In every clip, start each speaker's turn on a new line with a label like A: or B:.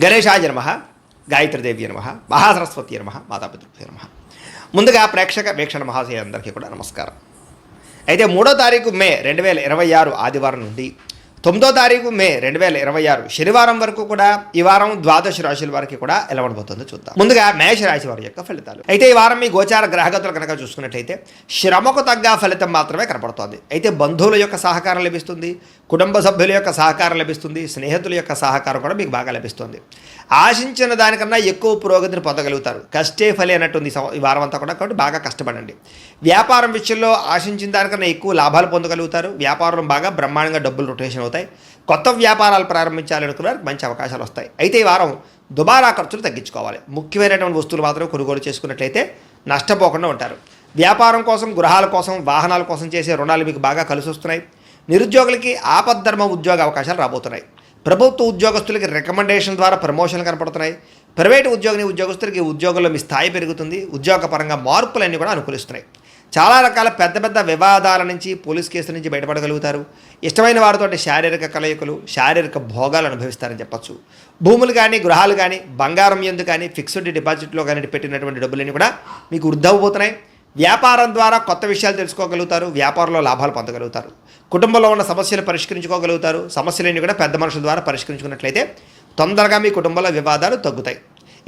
A: గణేశాయ నమః, గాయత్రీదేవి నమః, మహాసరస్వతి నమః, మాతాపితృభ్యో నమః. ముందుగా ప్రేక్షక వీక్షణ మహాశయులందరికీ కూడా నమస్కారం. అయితే 3వ తారీఖు మే 2026 ఆదివారం నుండి 9వ తారీఖు మే 2026 శనివారం వరకు కూడా ఈ వారం ద్వాదశ రాశుల వారికి కూడా ఎలా ఉండబోతుందో చూద్దాం. ముందుగా మేష రాశి వారి యొక్క ఫలితాలు. అయితే ఈ వారం మీ గోచార గ్రహగతులు కనుక చూసుకున్నట్లయితే శ్రమకు తగ్గ ఫలితం మాత్రమే కనపడుతోంది. అయితే బంధువుల యొక్క సహకారం లభిస్తుంది, కుటుంబ సభ్యుల యొక్క సహకారం లభిస్తుంది, స్నేహితుల యొక్క సహకారం కూడా మీకు బాగా లభిస్తుంది. ఆశించిన దానికన్నా ఎక్కువ పురోగతిని పొందగలుగుతారు. కష్టే ఫలి అన్నట్టుంది ఈ వారం అంతా కూడా, కాబట్టి బాగా కష్టపడండి. వ్యాపారం విషయంలో ఆశించిన దానికన్నా ఎక్కువ లాభాలు పొందగలుగుతారు. వ్యాపారం బాగా బ్రహ్మాండంగా డబ్బులు రొటేషన్ అవుతాయి. కొత్త వ్యాపారాలు ప్రారంభించాలనుకున్న మంచి అవకాశాలు వస్తాయి. అయితే ఈ వారం దుబారా ఖర్చులు తగ్గించుకోవాలి. ముఖ్యమైనటువంటి వస్తువులు మాత్రం కొనుగోలు చేసుకున్నట్లయితే నష్టపోకుండా ఉంటారు. వ్యాపారం కోసం, గృహాల కోసం, వాహనాల కోసం చేసే రుణాలు మీకు బాగా కలిసి వస్తున్నాయి. నిరుద్యోగులకి ఆపద్ధర్మ ఉద్యోగ అవకాశాలు రాబోతున్నాయి. ప్రభుత్వ ఉద్యోగస్తులకి రికమెండేషన్ ద్వారా ప్రమోషన్లు కనపడుతున్నాయి. ప్రైవేటు ఉద్యోగస్తులకి ఉద్యోగంలో మీ స్థాయి పెరుగుతుంది. ఉద్యోగపరంగా మార్పులన్నీ కూడా అనుకూలిస్తున్నాయి. చాలా రకాల పెద్ద పెద్ద వివాదాల నుంచి, పోలీస్ కేసుల నుంచి బయటపడగలుగుతారు. ఇష్టమైన వారితో శారీరక కలయికలు, శారీరక భోగాలు అనుభవిస్తారని చెప్పచ్చు. భూములు కానీ, గృహాలు కానీ, బంగారం ఎందు కానీ, ఫిక్స్డ్ డిపాజిట్లో కానీ పెట్టినటువంటి డబ్బులన్నీ కూడా మీకు వృద్ధవబోతున్నాయి. వ్యాపారం ద్వారా కొత్త విషయాలు తెలుసుకోగలుగుతారు. వ్యాపారంలో లాభాలు పొందగలుగుతారు. కుటుంబంలో ఉన్న సమస్యలు పరిష్కరించుకోగలుగుతారు. సమస్యలన్నీ కూడా పెద్ద మనుషుల ద్వారా పరిష్కరించుకున్నట్లయితే తొందరగా మీ కుటుంబంలో వివాదాలు తగ్గుతాయి.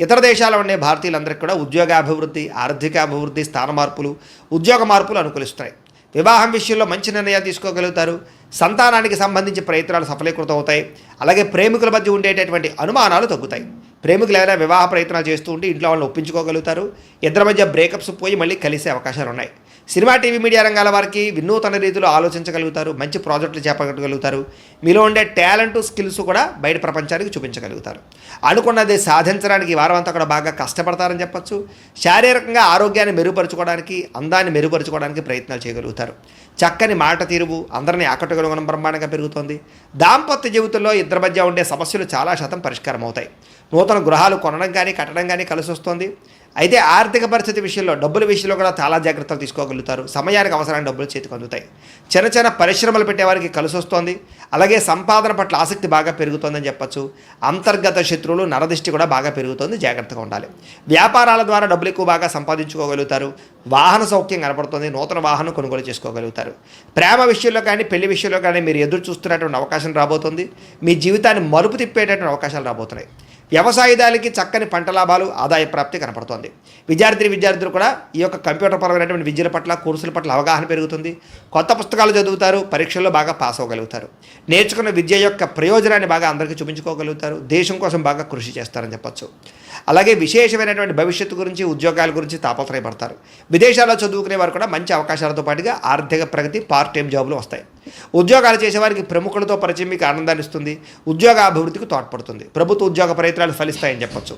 A: ఇతర దేశాల్లో ఉండే భారతీయులందరికీ కూడా ఉద్యోగాభివృద్ధి, ఆర్థికాభివృద్ధి, స్థాన మార్పులు, ఉద్యోగ మార్పులు అనుకూలిస్తాయి. వివాహం విషయంలో మంచి నిర్ణయాలు తీసుకోగలుగుతారు. సంతానానికి సంబంధించి ప్రయత్నాలు సఫలీకృతం అవుతాయి. అలాగే ప్రేమికుల మధ్య ఉండేటటువంటి అనుమానాలు తగ్గుతాయి. ప్రేమికులు ఏదైనా వివాహ ప్రయత్నాలు చేస్తూ ఉంటే ఇంట్లో వాళ్ళని ఒప్పించుకోగలుగుతారు. ఇద్దరి మధ్య బ్రేకప్స్ పోయి మళ్ళీ కలిసే అవకాశాలు ఉన్నాయి. సినిమా, టీవీ, మీడియా రంగాల వారికి వినూతన రీతిలో ఆలోచించగలుగుతారు. మంచి ప్రాజెక్టులు చేపట్టగలుగుతారు. మీలో ఉండే టాలెంట్, స్కిల్స్ కూడా బయట ప్రపంచానికి చూపించగలుగుతారు. అనుకున్నది సాధించడానికి ఈ వారం అంతా కూడా బాగా కష్టపడతారని చెప్పచ్చు. శారీరకంగా ఆరోగ్యాన్ని మెరుగుపరుచుకోవడానికి, అందాన్ని మెరుగుపరుచుకోవడానికి ప్రయత్నాలు చేయగలుగుతారు. చక్కని మాట తీరువు అందరినీ ఆకట్టుకోవడం బ్రహ్మాండంగా పెరుగుతోంది. దాంపత్య జీవితంలో ఇద్దరి మధ్య ఉండే సమస్యలు చాలా శాతం పరిష్కారం అవుతాయి. నూతన గృహాలు కొనడం కానీ, కట్టడం కానీ కలిసి వస్తుంది. అయితే ఆర్థిక పరిస్థితి విషయంలో, డబ్బుల విషయంలో కూడా చాలా జాగ్రత్తలు తీసుకోగలుగుతారు. సమయానికి అవసరమైన డబ్బులు చేతికి అందుతాయి. చిన్న చిన్న పరిశ్రమలు పెట్టేవారికి కలిసి వస్తుంది. అలాగే సంపాదన పట్ల ఆసక్తి బాగా పెరుగుతుందని చెప్పచ్చు. అంతర్గత శత్రువులు, నరదిష్టి కూడా బాగా పెరుగుతుంది. జాగ్రత్తగా ఉండాలి. వ్యాపారాల ద్వారా డబ్బులు ఎక్కువ బాగా సంపాదించుకోగలుగుతారు. వాహన సౌఖ్యం కనపడుతుంది. నూతన వాహనం కొనుగోలు చేసుకోగలుగుతారు. ప్రేమ విషయంలో కానీ, పెళ్లి విషయంలో కానీ మీరు ఎదురు చూస్తున్నటువంటి అవకాశం రాబోతుంది. మీ జీవితాన్ని మలుపు తిప్పేటటువంటి అవకాశాలు రాబోతున్నాయి. వ్యవసాయదారులకి చక్కని పంట లాభాలు, ఆదాయ ప్రాప్తి కనపడుతోంది. విద్యార్థులు కూడా ఈ యొక్క కంప్యూటర్ పరమైనటువంటి విద్యల పట్ల, కోర్సుల పట్ల అవగాహన పెరుగుతుంది. కొత్త పుస్తకాలు చదువుతారు. పరీక్షల్లో బాగా పాస్ అవ్వగలుగుతారు. నేర్చుకున్న విద్య యొక్క ప్రయోజనాన్ని బాగా అందరికీ చూపించుకోగలుగుతారు. దేశం కోసం బాగా కృషి చేస్తారని చెప్పచ్చు. అలాగే విశేషమైనటువంటి భవిష్యత్తు గురించి, ఉద్యోగాల గురించి తాపత్రయపడతారు. విదేశాల్లో చదువుకునే వారు కూడా మంచి అవకాశాలతో పాటుగా ఆర్థిక ప్రగతి, పార్ట్ టైం జాబులు వస్తాయి. ఉద్యోగాలు చేసేవారికి ప్రముఖులతో పరిచయం మీకు ఆనందాన్ని ఇస్తుంది. ఉద్యోగ అభివృద్ధికి తోడ్పడుతుంది. ప్రభుత్వ ఉద్యోగ ప్రయత్నాలు ఫలిస్తాయని చెప్పచ్చు.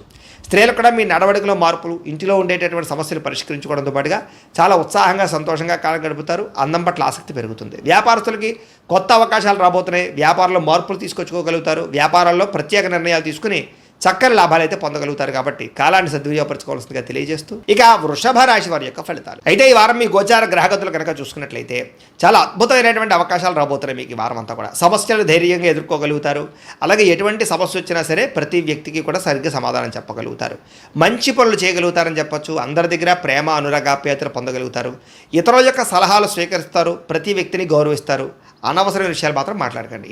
A: స్త్రీలకు కూడా మీ నడవడికలో మార్పులు, ఇంటిలో ఉండేటటువంటి సమస్యలు పరిష్కరించుకోవడంతో పాటుగా చాలా ఉత్సాహంగా, సంతోషంగా కాలం గడుపుతారు. అందం పట్ల ఆసక్తి పెరుగుతుంది. వ్యాపారస్తులకి కొత్త అవకాశాలు రాబోతున్నాయి. వ్యాపారంలో మార్పులు తీసుకొచ్చుకోగలుగుతారు. వ్యాపారాల్లో ప్రత్యేక నిర్ణయాలు తీసుకుని చక్కని లాభాలు అయితే పొందగలుగుతారు. కాబట్టి కాలాన్ని సద్వినియోగపరచుకోవాల్సిందిగా తెలియజేస్తూ ఇక వృషభ రాశి వారి యొక్క ఫలితాలు. అయితే ఈ వారం మీ గోచార గ్రహగతులు కనుక చూసుకున్నట్లయితే చాలా అద్భుతమైనటువంటి అవకాశాలు రాబోతున్నాయి. మీకు ఈ వారం అంతా కూడా సమస్యలు ధైర్యంగా ఎదుర్కోగలుగుతారు. అలాగే ఎటువంటి సమస్య వచ్చినా సరే ప్రతి వ్యక్తికి కూడా సరిగ్గా సమాధానం చెప్పగలుగుతారు. మంచి పనులు చేయగలుగుతారని చెప్పచ్చు. అందరి దగ్గర ప్రేమ, అనురాగాప్యాయతలు పొందగలుగుతారు. ఇతరుల యొక్క సలహాలు స్వీకరిస్తారు. ప్రతి వ్యక్తిని గౌరవిస్తారు. అనవసరమైన విషయాలు మాత్రం మాట్లాడకండి.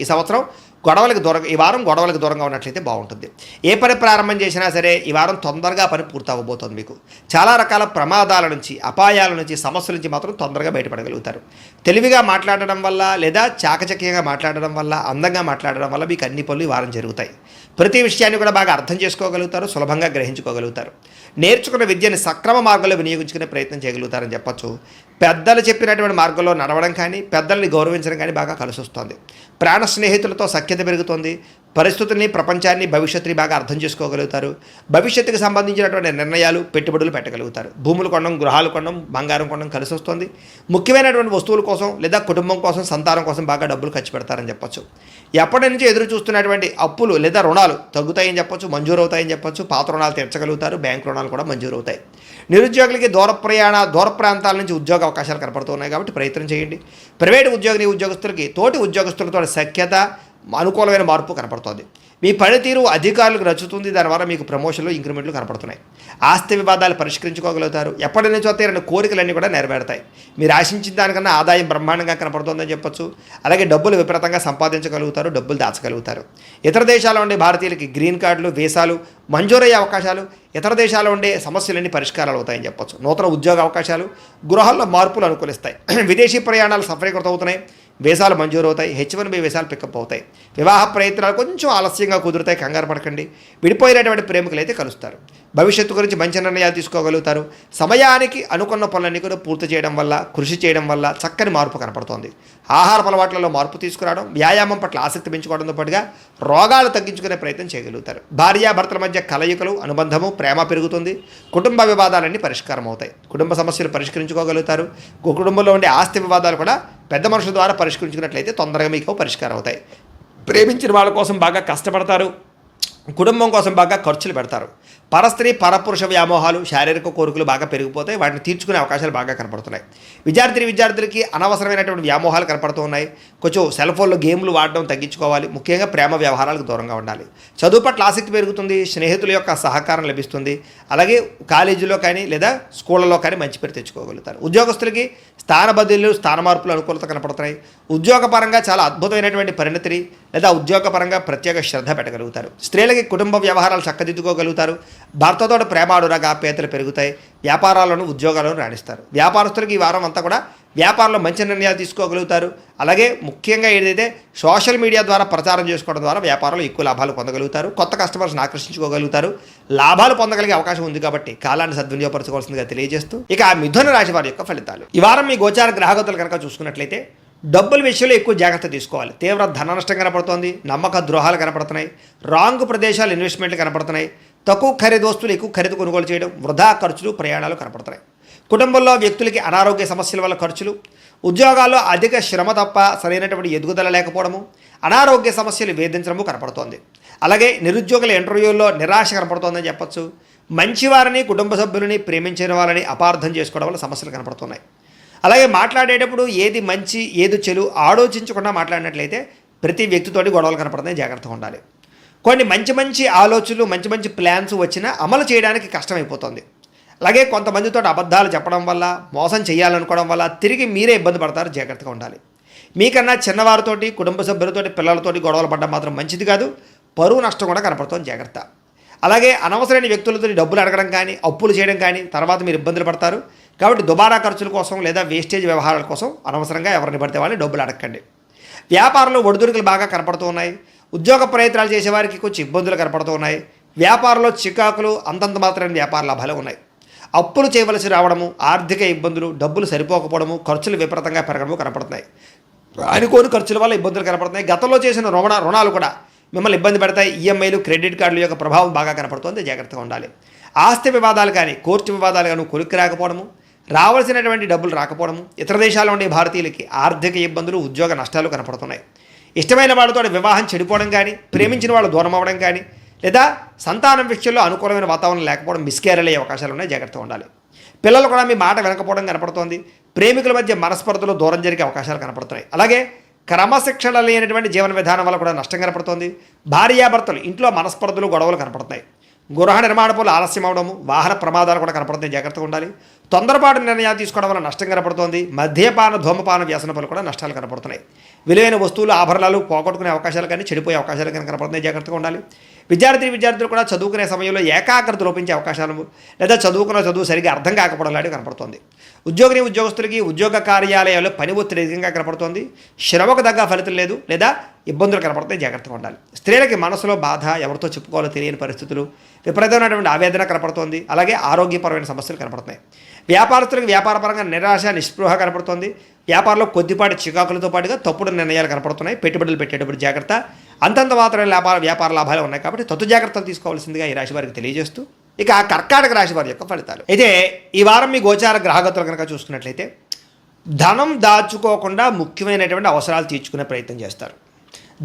A: ఈ వారం గొడవలకు దూరంగా ఉన్నట్లయితే బాగుంటుంది. ఏ పని ప్రారంభం చేసినా సరే ఈ వారం తొందరగా పని పూర్తవబోతోంది. మీకు చాలా రకాల ప్రమాదాల నుంచి, అపాయాల నుంచి, సమస్యల నుంచి మాత్రం తొందరగా బయటపడగలుగుతారు. తెలివిగా మాట్లాడడం వల్ల, లేదా చాకచక్యంగా మాట్లాడడం వల్ల, అందంగా మాట్లాడడం వల్ల మీకు అన్ని పనులు ఈ వారం జరుగుతాయి. ప్రతి విషయాన్ని కూడా బాగా అర్థం చేసుకోగలుగుతారు. సులభంగా గ్రహించుకోగలుగుతారు. నేర్చుకున్న విద్యని సక్రమ మార్గంలో వినియోగించుకునే ప్రయత్నం చేయగలుగుతారని చెప్పచ్చు. పెద్దలు చెప్పినటువంటి మార్గంలో నడవడం కానీ, పెద్దల్ని గౌరవించడం కానీ బాగా కలిసి వస్తుంది. ప్రాణ స్నేహితులతో సఖ్యత పెరుగుతుంది. పరిస్థితుల్ని, ప్రపంచాన్ని, భవిష్యత్తుని బాగా అర్థం చేసుకోగలుగుతారు. భవిష్యత్తుకు సంబంధించినటువంటి నిర్ణయాలు, పెట్టుబడులు పెట్టగలుగుతారు. భూములు కొనడం, గృహాలు కొనడం, బంగారం కొనడం కలిసి వస్తుంది. ముఖ్యమైనటువంటి వస్తువుల కోసం, లేదా కుటుంబం కోసం, సంతానం కోసం బాగా డబ్బులు ఖర్చు పెడతారని చెప్పచ్చు. ఎప్పటి నుంచి ఎదురు చూస్తున్నటువంటి అప్పులు లేదా రుణాలు తగ్గుతాయని చెప్పచ్చు, మంజూరు అవుతాయని చెప్పచ్చు. పాత రుణాలు తీర్చగలుగుతారు. బ్యాంకు రుణాలు కూడా మంజూరు అవుతాయి. నిరుద్యోగులకి దూర ప్రాంతాల నుంచి ఉద్యోగ అవకాశాలు కనపడుతున్నాయి. కాబట్టి ప్రయత్నం చేయండి. ప్రైవేటు ఉద్యోగస్తులకి తోటి ఉద్యోగస్తులతో సఖ్యత, అనుకూలమైన మార్పు కనపడుతోంది. మీ పనితీరు అధికారులకు నచ్చుతుంది. దానివల్ల మీకు ప్రమోషన్లు, ఇంక్రిమెంట్లు కనపడుతున్నాయి. ఆస్తి వివాదాలు పరిష్కరించుకోగలుగుతారు. ఎప్పటి నుంచో తీరని కోరికలన్నీ కూడా నెరవేరుతాయి. మీరు ఆశించిన దానికన్నా ఆదాయం బ్రహ్మాండంగా కనపడుతుందని చెప్పొచ్చు. అలాగే డబ్బులు విపరీతంగా సంపాదించగలుగుతారు, డబ్బులు దాచగలుగుతారు. ఇతర దేశాల్లో ఉండే భారతీయులకి గ్రీన్ కార్డులు, వీసాలు మంజూరయ్యే అవకాశాలు, ఇతర దేశాల్లో ఉండే సమస్యలన్నీ పరిష్కారాలు అవుతాయని చెప్పొచ్చు. నూతన ఉద్యోగ అవకాశాలు, గృహాల్లో మార్పులు అనుకూలిస్తాయి. విదేశీ ప్రయాణాలు సఫలీకృతం అవుతున్నాయి. వీసాలు మంజూరు అవుతాయి. H1B వీసాలు పికప్ అవుతాయి. వివాహ ప్రయత్నాలు కొంచెం ఆలస్యంగా కుదురుతాయి, కంగారు పడకండి. విడిపోయినటువంటి ప్రేమికులు అయితే కలుస్తారు. భవిష్యత్తు గురించి మంచి నిర్ణయాలు తీసుకోగలుగుతారు. సమయానికి అనుకున్న పనులన్నీ కూడా పూర్తి చేయడం వల్ల, కృషి చేయడం వల్ల చక్కని మార్పు కనపడుతోంది. ఆహార అలవాట్లలో మార్పు తీసుకురావడం, వ్యాయామం పట్ల ఆసక్తి పెంచుకోవడంతో పాటుగా రోగాలు తగ్గించుకునే ప్రయత్నం చేయగలుగుతారు. భార్యాభర్తల మధ్య కలయికలు, అనుబంధము, ప్రేమ పెరుగుతుంది. కుటుంబ వివాదాలన్నీ పరిష్కారం అవుతాయి. కుటుంబ సమస్యలు పరిష్కరించుకోగలుగుతారు. కుటుంబంలో ఉండే ఆస్తి వివాదాలు కూడా పెద్ద మనుషుల ద్వారా పరిష్కరించుకున్నట్లయితే తొందరగా మీకు పరిష్కారం అవుతాయి. ప్రేమించిన వాళ్ళ కోసం బాగా కష్టపడతారు. కుటుంబం కోసం బాగా ఖర్చులు పెడతారు. పరస్త్రీ పరపురుష వ్యామోహాలు, శారీరక కోరికలు బాగా పెరిగిపోతాయి. వాటిని తీర్చుకునే అవకాశాలు బాగా కనపడుతున్నాయి. విద్యార్థులకి అనవసరమైనటువంటి వ్యామోహాలు కనపడుతూ ఉన్నాయి. కొంచెం సెల్ ఫోన్లో గేమ్లు వాడడం తగ్గించుకోవాలి. ముఖ్యంగా ప్రేమ వ్యవహారాలకు దూరంగా ఉండాలి. చదువు పట్ల ఆసక్తి పెరుగుతుంది. స్నేహితుల యొక్క సహకారం లభిస్తుంది. అలాగే కాలేజీలో కానీ లేదా స్కూళ్ళలో కానీ మంచి పేరు తెచ్చుకోగలుగుతారు. ఉద్యోగస్తులకి స్థాన బదిలీలు, స్థాన మార్పులు అనుకూలత కనపడుతున్నాయి. ఉద్యోగపరంగా చాలా అద్భుతమైనటువంటి పరిణతిని లేదా ఉద్యోగపరంగా ప్రత్యేక శ్రద్ధ పెట్టగలుగుతారు. స్త్రీలకి కుటుంబ వ్యవహారాలు చక్కదిద్దుకోగలుగుతారు. భర్తతో ప్రేమ, అనురాగ, ఆప్యాయతలు పెరుగుతాయి. వ్యాపారాలను, ఉద్యోగాలను రాణిస్తారు. వ్యాపారస్తులకు ఈ వారం అంతా కూడా వ్యాపారంలో మంచి నిర్ణయాలు తీసుకోగలుగుతారు. అలాగే ముఖ్యంగా ఏదైతే సోషల్ మీడియా ద్వారా ప్రచారం చేసుకోవడం ద్వారా వ్యాపారంలో ఎక్కువ లాభాలు పొందగలుగుతారు. కొత్త కస్టమర్స్ని ఆకర్షించుకోగలుగుతారు. లాభాలు పొందగలిగే అవకాశం ఉంది కాబట్టి కాలాన్ని సద్వినియోగపరచుకోవాల్సిందిగా తెలియజేస్తూ ఇక ఆ మిథున రాశి వారి యొక్క ఫలితాలు. ఈ వారం మీ గోచార గ్రహగతులు కనుక చూసుకున్నట్లయితే డబ్బుల విషయంలో ఎక్కువ జాగ్రత్త తీసుకోవాలి. తీవ్ర ధన నష్టం కనపడుతోంది. నమ్మక ద్రోహాలు కనపడుతున్నాయి. రాంగ్ ప్రదేశాలు, ఇన్వెస్ట్మెంట్లు కనపడుతున్నాయి. తక్కువ ఖరీదు వస్తువులు ఎక్కువ ఖరీదు కొనుగోలు చేయడం, వృధా ఖర్చులు, ప్రయాణాలు కనపడుతున్నాయి. కుటుంబంలో వ్యక్తులకి అనారోగ్య సమస్యల వల్ల ఖర్చులు, ఉద్యోగాల్లో అధిక శ్రమ తప్ప సరైనటువంటి ఎదుగుదల లేకపోవడము, అనారోగ్య సమస్యలు వేధించడము కనపడుతోంది. అలాగే నిరుద్యోగుల ఇంటర్వ్యూల్లో నిరాశ కనపడుతోందని చెప్పొచ్చు. మంచివారిని, కుటుంబ సభ్యులని, ప్రేమించిన వాళ్ళని అపార్థం చేసుకోవడం వల్ల సమస్యలు కనపడుతున్నాయి. అలాగే మాట్లాడేటప్పుడు ఏది మంచి ఏది చెడు ఆలోచించకుండా మాట్లాడినట్లయితే ప్రతి వ్యక్తితోటి గొడవలు కనపడుతున్నాయి, జాగ్రత్తగా ఉండాలి. కొన్ని మంచి ఆలోచనలు, మంచి ప్లాన్స్ వచ్చినా అమలు చేయడానికి కష్టమైపోతుంది. అలాగే కొంతమందితో అబద్ధాలు చెప్పడం వల్ల, మోసం చేయాలనుకోవడం వల్ల తిరిగి మీరే ఇబ్బంది పడతారు, జాగ్రత్తగా ఉండాలి. మీకన్నా చిన్నవారితోటి, కుటుంబ సభ్యులతోటి, పిల్లలతోటి గొడవలు పడడం మాత్రం మంచిది కాదు. పరువు నష్టం కూడా కనపడుతుంది, జాగ్రత్త. అలాగే అనవసరమైన వ్యక్తులతో డబ్బులు అడగడం కానీ, అప్పులు చేయడం కానీ తర్వాత మీరు ఇబ్బందులు పడతారు. కాబట్టి దుబారా ఖర్చుల కోసం లేదా వేస్టేజ్ వ్యవహారాల కోసం అనవసరంగా ఎవరిని పడితే వాళ్ళని డబ్బులు అడగండి. వ్యాపారంలో ఒడిదుడుకులు బాగా కనపడుతూ ఉన్నాయి. ఉద్యోగ ప్రయత్నాలు చేసేవారికి కొంచెం ఇబ్బందులు కనపడుతూ ఉన్నాయి. వ్యాపారంలో చికాకులు, అంతంత మాత్రమే వ్యాపార లాభాలు ఉన్నాయి. అప్పులు చేయవలసి రావడము, ఆర్థిక ఇబ్బందులు, డబ్బులు సరిపోకపోవడము, ఖర్చులు విపరీతంగా పెరగడము కనపడుతున్నాయి. అనుకోని ఖర్చుల వల్ల ఇబ్బందులు కనపడుతున్నాయి. గతంలో చేసిన రుణాలు కూడా మిమ్మల్ని ఇబ్బంది పెడతాయి. ఈఎంఐలు, క్రెడిట్ కార్డుల యొక్క ప్రభావం బాగా కనపడుతుంది, జాగ్రత్తగా ఉండాలి. ఆస్తి వివాదాలు కానీ, కోర్టు వివాదాలు కానీ కొలిక్కి రాకపోవడము, రావాల్సినటువంటి డబ్బులు రాకపోవడము, ఇతర దేశాల్లో ఉండే భారతీయులకి ఆర్థిక ఇబ్బందులు, ఉద్యోగ నష్టాలు కనపడుతున్నాయి. ఇష్టమైన వాళ్ళతో వివాహం చెడిపోవడం కానీ, ప్రేమించిన వాళ్ళు దూరం అవ్వడం కానీ, లేదా సంతానం విషయంలో అనుకూలమైన వాతావరణం లేకపోవడం, మిస్క్యారేజ్ అయ్యే అవకాశాలు ఉన్నాయి, జాగ్రత్తగా ఉండాలి. పిల్లలు కూడా మీ మాట వినకపోవడం కనపడుతోంది. ప్రేమికుల మధ్య మనస్పర్ధలు దూరం జరిగే అవకాశాలు కనపడుతున్నాయి. అలాగే క్రమశిక్షణ లేనటువంటి జీవన విధానం వల్ల కూడా నష్టం కనపడుతోంది. భార్యాభర్తలు ఇంట్లో మనస్పర్ధలు, గొడవలు కనపడుతున్నాయి. గృహ నిర్మాణ పనులు ఆలస్యం అవడము, వాహన ప్రమాదాలు కూడా కనపడుతున్నాయి, జాగ్రత్తగా ఉండాలి. తొందరపాటు నిర్ణయాలు తీసుకోవడం వల్ల నష్టం కనపడుతోంది. మద్యపాన, ధూమపాన వ్యసన పనులు కూడా నష్టాలు కనపడుతున్నాయి. విలువైన వస్తువులు, ఆభరణాలు పోగొట్టుకునే అవకాశాలు కానీ, చెడిపోయే అవకాశాలు కానీ కనపడుతున్నాయి, జాగ్రత్తగా ఉండాలి. విద్యార్థులు కూడా చదువుకునే సమయంలో ఏకాగ్రత లోపించే అవకాశాలు లేదా చదువుకున్న చదువు సరిగ్గా అర్థం కాకపోవడం లాంటివి కనపడుతుంది. ఉద్యోగస్తులకి ఉద్యోగ కార్యాలయాల్లో పని ఒత్తిడి అధికంగా కనపడుతోంది. శ్రమకు తగ్గ ఫలితం లేదు లేదా ఇబ్బందులు కనపడుతాయి, జాగ్రత్తగా ఉండాలి. స్త్రీలకి మనసులో బాధ, ఎవరితో చెప్పుకోవాలో తెలియని పరిస్థితులు, విపరీతమైనటువంటి ఆవేదన కనపడుతోంది. అలాగే ఆరోగ్యపరమైన సమస్యలు కనపడుతున్నాయి. వ్యాపారస్తులకు వ్యాపారపరంగా నిరాశ, నిస్పృహ కనపడుతోంది. వ్యాపారంలో కొద్దిపాటి చికాకులతో పాటుగా తప్పుడు నిర్ణయాలు కనపడుతున్నాయి. పెట్టుబడులు పెట్టేటప్పుడు జాగ్రత్త. అంతంత మాత్రమే వ్యాపార లాభాలు ఉన్నాయి కాబట్టి తత్తు జాగ్రత్తలు తీసుకోవాల్సిందిగా ఈ రాశి వారికి తెలియజేస్తూ ఇక ఆ కర్కాటక రాశి వారి యొక్క ఫలితాలు. అయితే ఈ వారం మీ గోచార గ్రహగతులు కనుక చూసుకున్నట్లయితే ధనం దాచుకోకుండా ముఖ్యమైనటువంటి అవసరాలు తీర్చుకునే ప్రయత్నం చేస్తారు.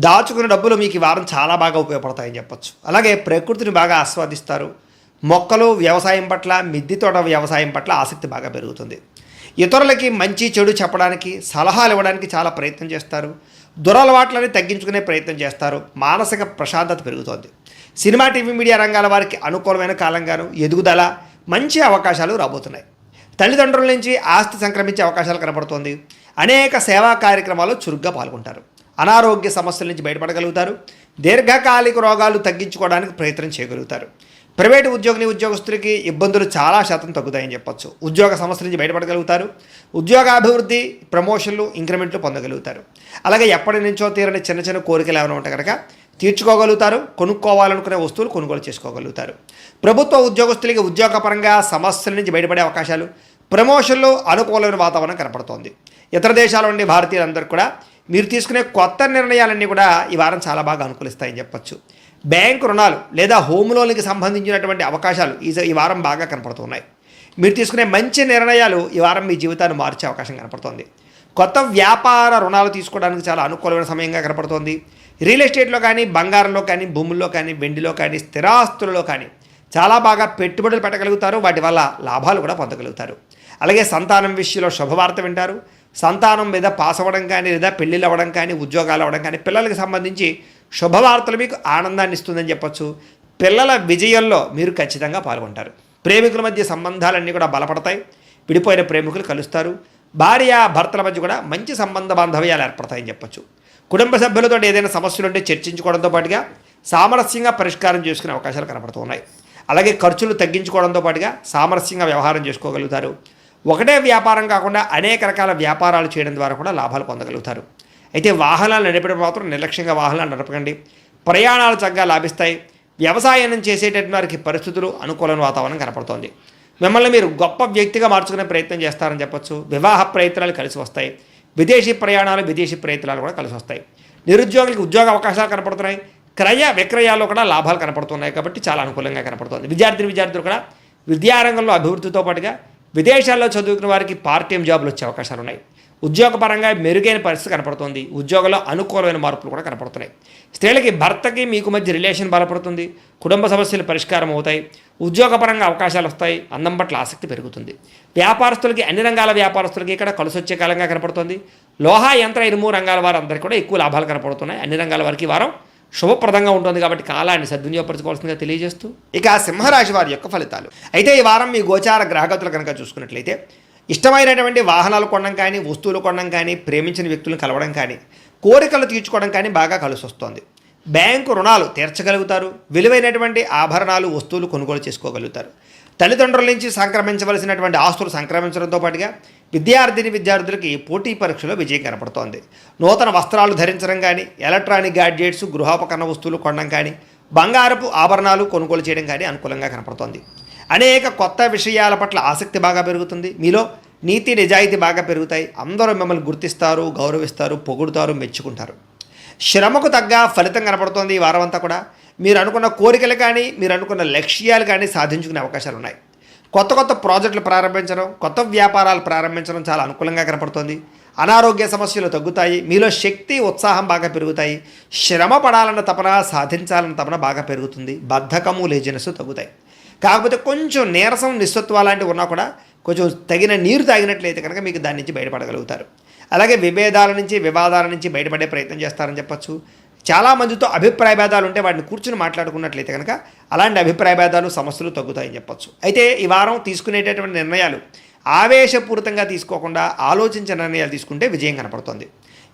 A: దాచుకున్న డబ్బులు మీకు ఈ వారం చాలా బాగా ఉపయోగపడతాయని చెప్పొచ్చు. అలాగే ప్రకృతిని బాగా ఆస్వాదిస్తారు. మొక్కలు, వ్యవసాయం పట్ల, మిద్దె తోట వ్యవసాయం పట్ల ఆసక్తి బాగా పెరుగుతుంది. ఇతరులకి మంచి చెడు చెప్పడానికి, సలహాలు ఇవ్వడానికి చాలా ప్రయత్నం చేస్తారు. దురలవాట్లని తగ్గించుకునే ప్రయత్నం చేస్తారు. మానసిక ప్రశాంతత పెరుగుతోంది. సినిమా, టీవీ, మీడియా రంగాల వారికి అనుకూలమైన కాలంగాను ఎదుగుదల, మంచి అవకాశాలు రాబోతున్నాయి. తల్లిదండ్రుల నుంచి ఆస్తి సంక్రమించే అవకాశాలు కనపడుతోంది. అనేక సేవా కార్యక్రమాల్లో చురుగ్గా పాల్గొంటారు. అనారోగ్య సమస్యల నుంచి బయటపడగలుగుతారు. దీర్ఘకాలిక రోగాలు తగ్గించుకోవడానికి ప్రయత్నం చేయగలుగుతారు. ప్రైవేటు ఉద్యోగస్తులకి ఇబ్బందులు చాలా శాతం తగ్గుతాయని చెప్పొచ్చు. ఉద్యోగ సమస్యల నుంచి బయటపడగలుగుతారు. ఉద్యోగాభివృద్ధి, ప్రమోషన్లు, ఇంక్రిమెంట్లు పొందగలుగుతారు. అలాగే ఎప్పటి నుంచో తీరని చిన్న చిన్న కోరికలు ఏమైనా ఉంటే కనుక తీర్చుకోగలుగుతారు. కొనుక్కోవాలనుకునే వస్తువులు కొనుగోలు చేసుకోగలుగుతారు. ప్రభుత్వ ఉద్యోగస్తులకి ఉద్యోగపరంగా సమస్యల నుంచి బయటపడే అవకాశాలు, ప్రమోషన్లు, అనుకూలమైన వాతావరణం కనపడుతోంది. ఇతర దేశాల నుండి భారతీయులందరూ కూడా మీరు తీసుకునే కొత్త నిర్ణయాలన్నీ కూడా ఈ వారం చాలా బాగా అనుకూలిస్తాయని చెప్పొచ్చు. బ్యాంకు రుణాలు లేదా హోమ్ లోన్కి సంబంధించినటువంటి అవకాశాలు ఈ వారం బాగా కనపడుతున్నాయి. మీరు తీసుకునే మంచి నిర్ణయాలు ఈ వారం మీ జీవితాన్ని మార్చే అవకాశం కనపడుతోంది. కొత్త వ్యాపార రుణాలు తీసుకోవడానికి చాలా అనుకూలమైన సమయంగా కనపడుతోంది. రియల్ ఎస్టేట్లో కానీ, బంగారంలో కానీ, భూముల్లో కానీ, వెండిలో కానీ, స్థిరాస్తులలో కానీ చాలా బాగా పెట్టుబడులు పెట్టగలుగుతారు. వాటి వల్ల లాభాలు కూడా పొందగలుగుతారు. అలాగే సంతానం విషయంలో శుభవార్త వింటారు. సంతానం మీద పాస్ అవ్వడం కానీ, లేదా పెళ్ళిళ్ళు అవ్వడం కానీ, ఉద్యోగాలు అవ్వడం కానీ, పిల్లలకి సంబంధించి శుభవార్తలు మీకు ఆనందాన్ని ఇస్తుందని చెప్పొచ్చు. పిల్లల విజయంలో మీరు ఖచ్చితంగా పాల్గొంటారు. ప్రేమికుల మధ్య సంబంధాలన్నీ కూడా బలపడతాయి. విడిపోయిన ప్రేమికులు కలుస్తారు. భార్య భర్తల మధ్య కూడా మంచి సంబంధ బాంధవ్యాలు ఏర్పడతాయని చెప్పొచ్చు. కుటుంబ సభ్యులతో ఏదైనా సమస్యలు ఉంటే చర్చించుకోవడంతో పాటుగా సామరస్యంగా పరిష్కారం చేసుకునే అవకాశాలు కనపడుతున్నాయి. అలాగే ఖర్చులు తగ్గించుకోవడంతో పాటుగా సామరస్యంగా వ్యవహారం చేసుకోగలుగుతారు. ఒకటే వ్యాపారం కాకుండా అనేక రకాల వ్యాపారాలు చేయడం ద్వారా కూడా లాభాలు పొందగలుగుతారు. అయితే వాహనాలు నడిపడం మాత్రం నిర్లక్ష్యంగా వాహనాలు నడపకండి. ప్రయాణాలు చక్కగా లాభిస్తాయి. వ్యవసాయం చేసేటటువంటి వారికి పరిస్థితులు, అనుకూలమైన వాతావరణం కనపడుతోంది. మిమ్మల్ని మీరు గొప్ప వ్యక్తిగా మార్చుకునే ప్రయత్నం చేస్తారని చెప్పొచ్చు. వివాహ ప్రయత్నాలు కలిసి వస్తాయి. విదేశీ ప్రయాణాలు, విదేశీ ప్రయత్నాలు కూడా కలిసి వస్తాయి. నిరుద్యోగులకు ఉద్యోగ అవకాశాలు కనపడుతున్నాయి. క్రయ విక్రయాల్లో కూడా లాభాలు కనపడుతున్నాయి. కాబట్టి చాలా అనుకూలంగా కనపడుతుంది. విద్యార్థులు కూడా విద్యారంగంలో అభివృద్ధితో పాటుగా విదేశాల్లో చదువుకున్న వారికి పార్ట్ టైం జాబులు వచ్చే అవకాశాలు ఉన్నాయి. ఉద్యోగపరంగా మెరుగైన పరిస్థితి కనపడుతుంది. ఉద్యోగంలో అనుకూలమైన మార్పులు కూడా కనపడుతున్నాయి. స్త్రీలకి భర్తకి మీకు మధ్య రిలేషన్ బలపడుతుంది. కుటుంబ సమస్యలు పరిష్కారం అవుతాయి. ఉద్యోగపరంగా అవకాశాలు వస్తాయి. అందం పట్ల ఆసక్తి పెరుగుతుంది. వ్యాపారస్తులకి, అన్ని రంగాల వ్యాపారస్తులకి ఇక్కడ కలిసి వచ్చే కాలంగా కనపడుతుంది. లోహ, యంత్ర, ఇనుము రంగాల వారందరికీ కూడా ఎక్కువ లాభాలు కనపడుతున్నాయి. అన్ని రంగాల వారికి వారం శుభప్రదంగా ఉంటుంది. కాబట్టి కాలాన్ని సద్వినియోగపరచుకోవాల్సిందిగా తెలియజేస్తూ ఇక సింహరాశి వారి యొక్క ఫలితాలు. అయితే ఈ వారం మీ గోచార గ్రహగతులు కనుక చూసుకున్నట్లయితే ఇష్టమైనటువంటి వాహనాలు కొనడం కానీ, వస్తువులు కొనడం కానీ, ప్రేమించిన వ్యక్తులను కలవడం కానీ, కోరికలు తీర్చుకోవడం కానీ బాగా కలిసి వస్తుంది. బ్యాంకు రుణాలు తీర్చగలుగుతారు. విలువైనటువంటి ఆభరణాలు, వస్తువులు కొనుగోలు చేసుకోగలుగుతారు. తల్లిదండ్రుల నుంచి సంక్రమించవలసినటువంటి ఆస్తులు సంక్రమించడంతో పాటుగా విద్యార్థులకి పోటీ పరీక్షలో విజయం కనపడుతోంది. నూతన వస్త్రాలు ధరించడం కానీ, ఎలక్ట్రానిక్ గ్యాడ్జెట్స్, గృహోపకరణ వస్తువులు కొనడం కానీ, బంగారపు ఆభరణాలు కొనుగోలు చేయడం కానీ అనుకూలంగా కనపడుతోంది. అనేక కొత్త విషయాల పట్ల ఆసక్తి బాగా పెరుగుతుంది. మీలో నీతి, నిజాయితీ బాగా పెరుగుతాయి. అందరూ మిమ్మల్ని గుర్తిస్తారు, గౌరవిస్తారు, పొగుడుతారు, మెచ్చుకుంటారు. శ్రమకు తగ్గ ఫలితం కనపడుతోంది ఈ వారం అంతా కూడా. మీరు అనుకున్న కోరికలు కానీ, మీరు అనుకున్న లక్ష్యాలు కానీ సాధించుకునే అవకాశాలు ఉన్నాయి. కొత్త ప్రాజెక్టులు ప్రారంభించడం, కొత్త వ్యాపారాలు ప్రారంభించడం చాలా అనుకూలంగా కనపడుతోంది. అనారోగ్య సమస్యలు తగ్గుతాయి. మీలో శక్తి, ఉత్సాహం బాగా పెరుగుతాయి. శ్రమ పడాలన్న తపన, సాధించాలన్న తపన బాగా పెరుగుతుంది. బద్ధకము, లేజినెస్ తగ్గుతాయి. కాకపోతే కొంచెం నీరసం, నిస్సత్వ లాంటివి ఉన్నా కూడా కొంచెం తగిన నీరు తాగినట్లయితే కనుక మీకు దాని నుంచి బయటపడగలుగుతారు. అలాగే విభేదాల నుంచి, వివాదాల నుంచి బయటపడే ప్రయత్నం చేస్తారని చెప్పచ్చు. చాలామందితో అభిప్రాయ భేదాలు ఉంటే వాటిని కూర్చుని మాట్లాడుకున్నట్లయితే కనుక అలాంటి అభిప్రాయ భేదాలు, సమస్యలు తగ్గుతాయని చెప్పచ్చు. అయితే ఈ వారం తీసుకునేటటువంటి నిర్ణయాలు ఆవేశపూరితంగా తీసుకోకుండా ఆలోచించిన నిర్ణయాలు తీసుకుంటే విజయం కనపడుతుంది.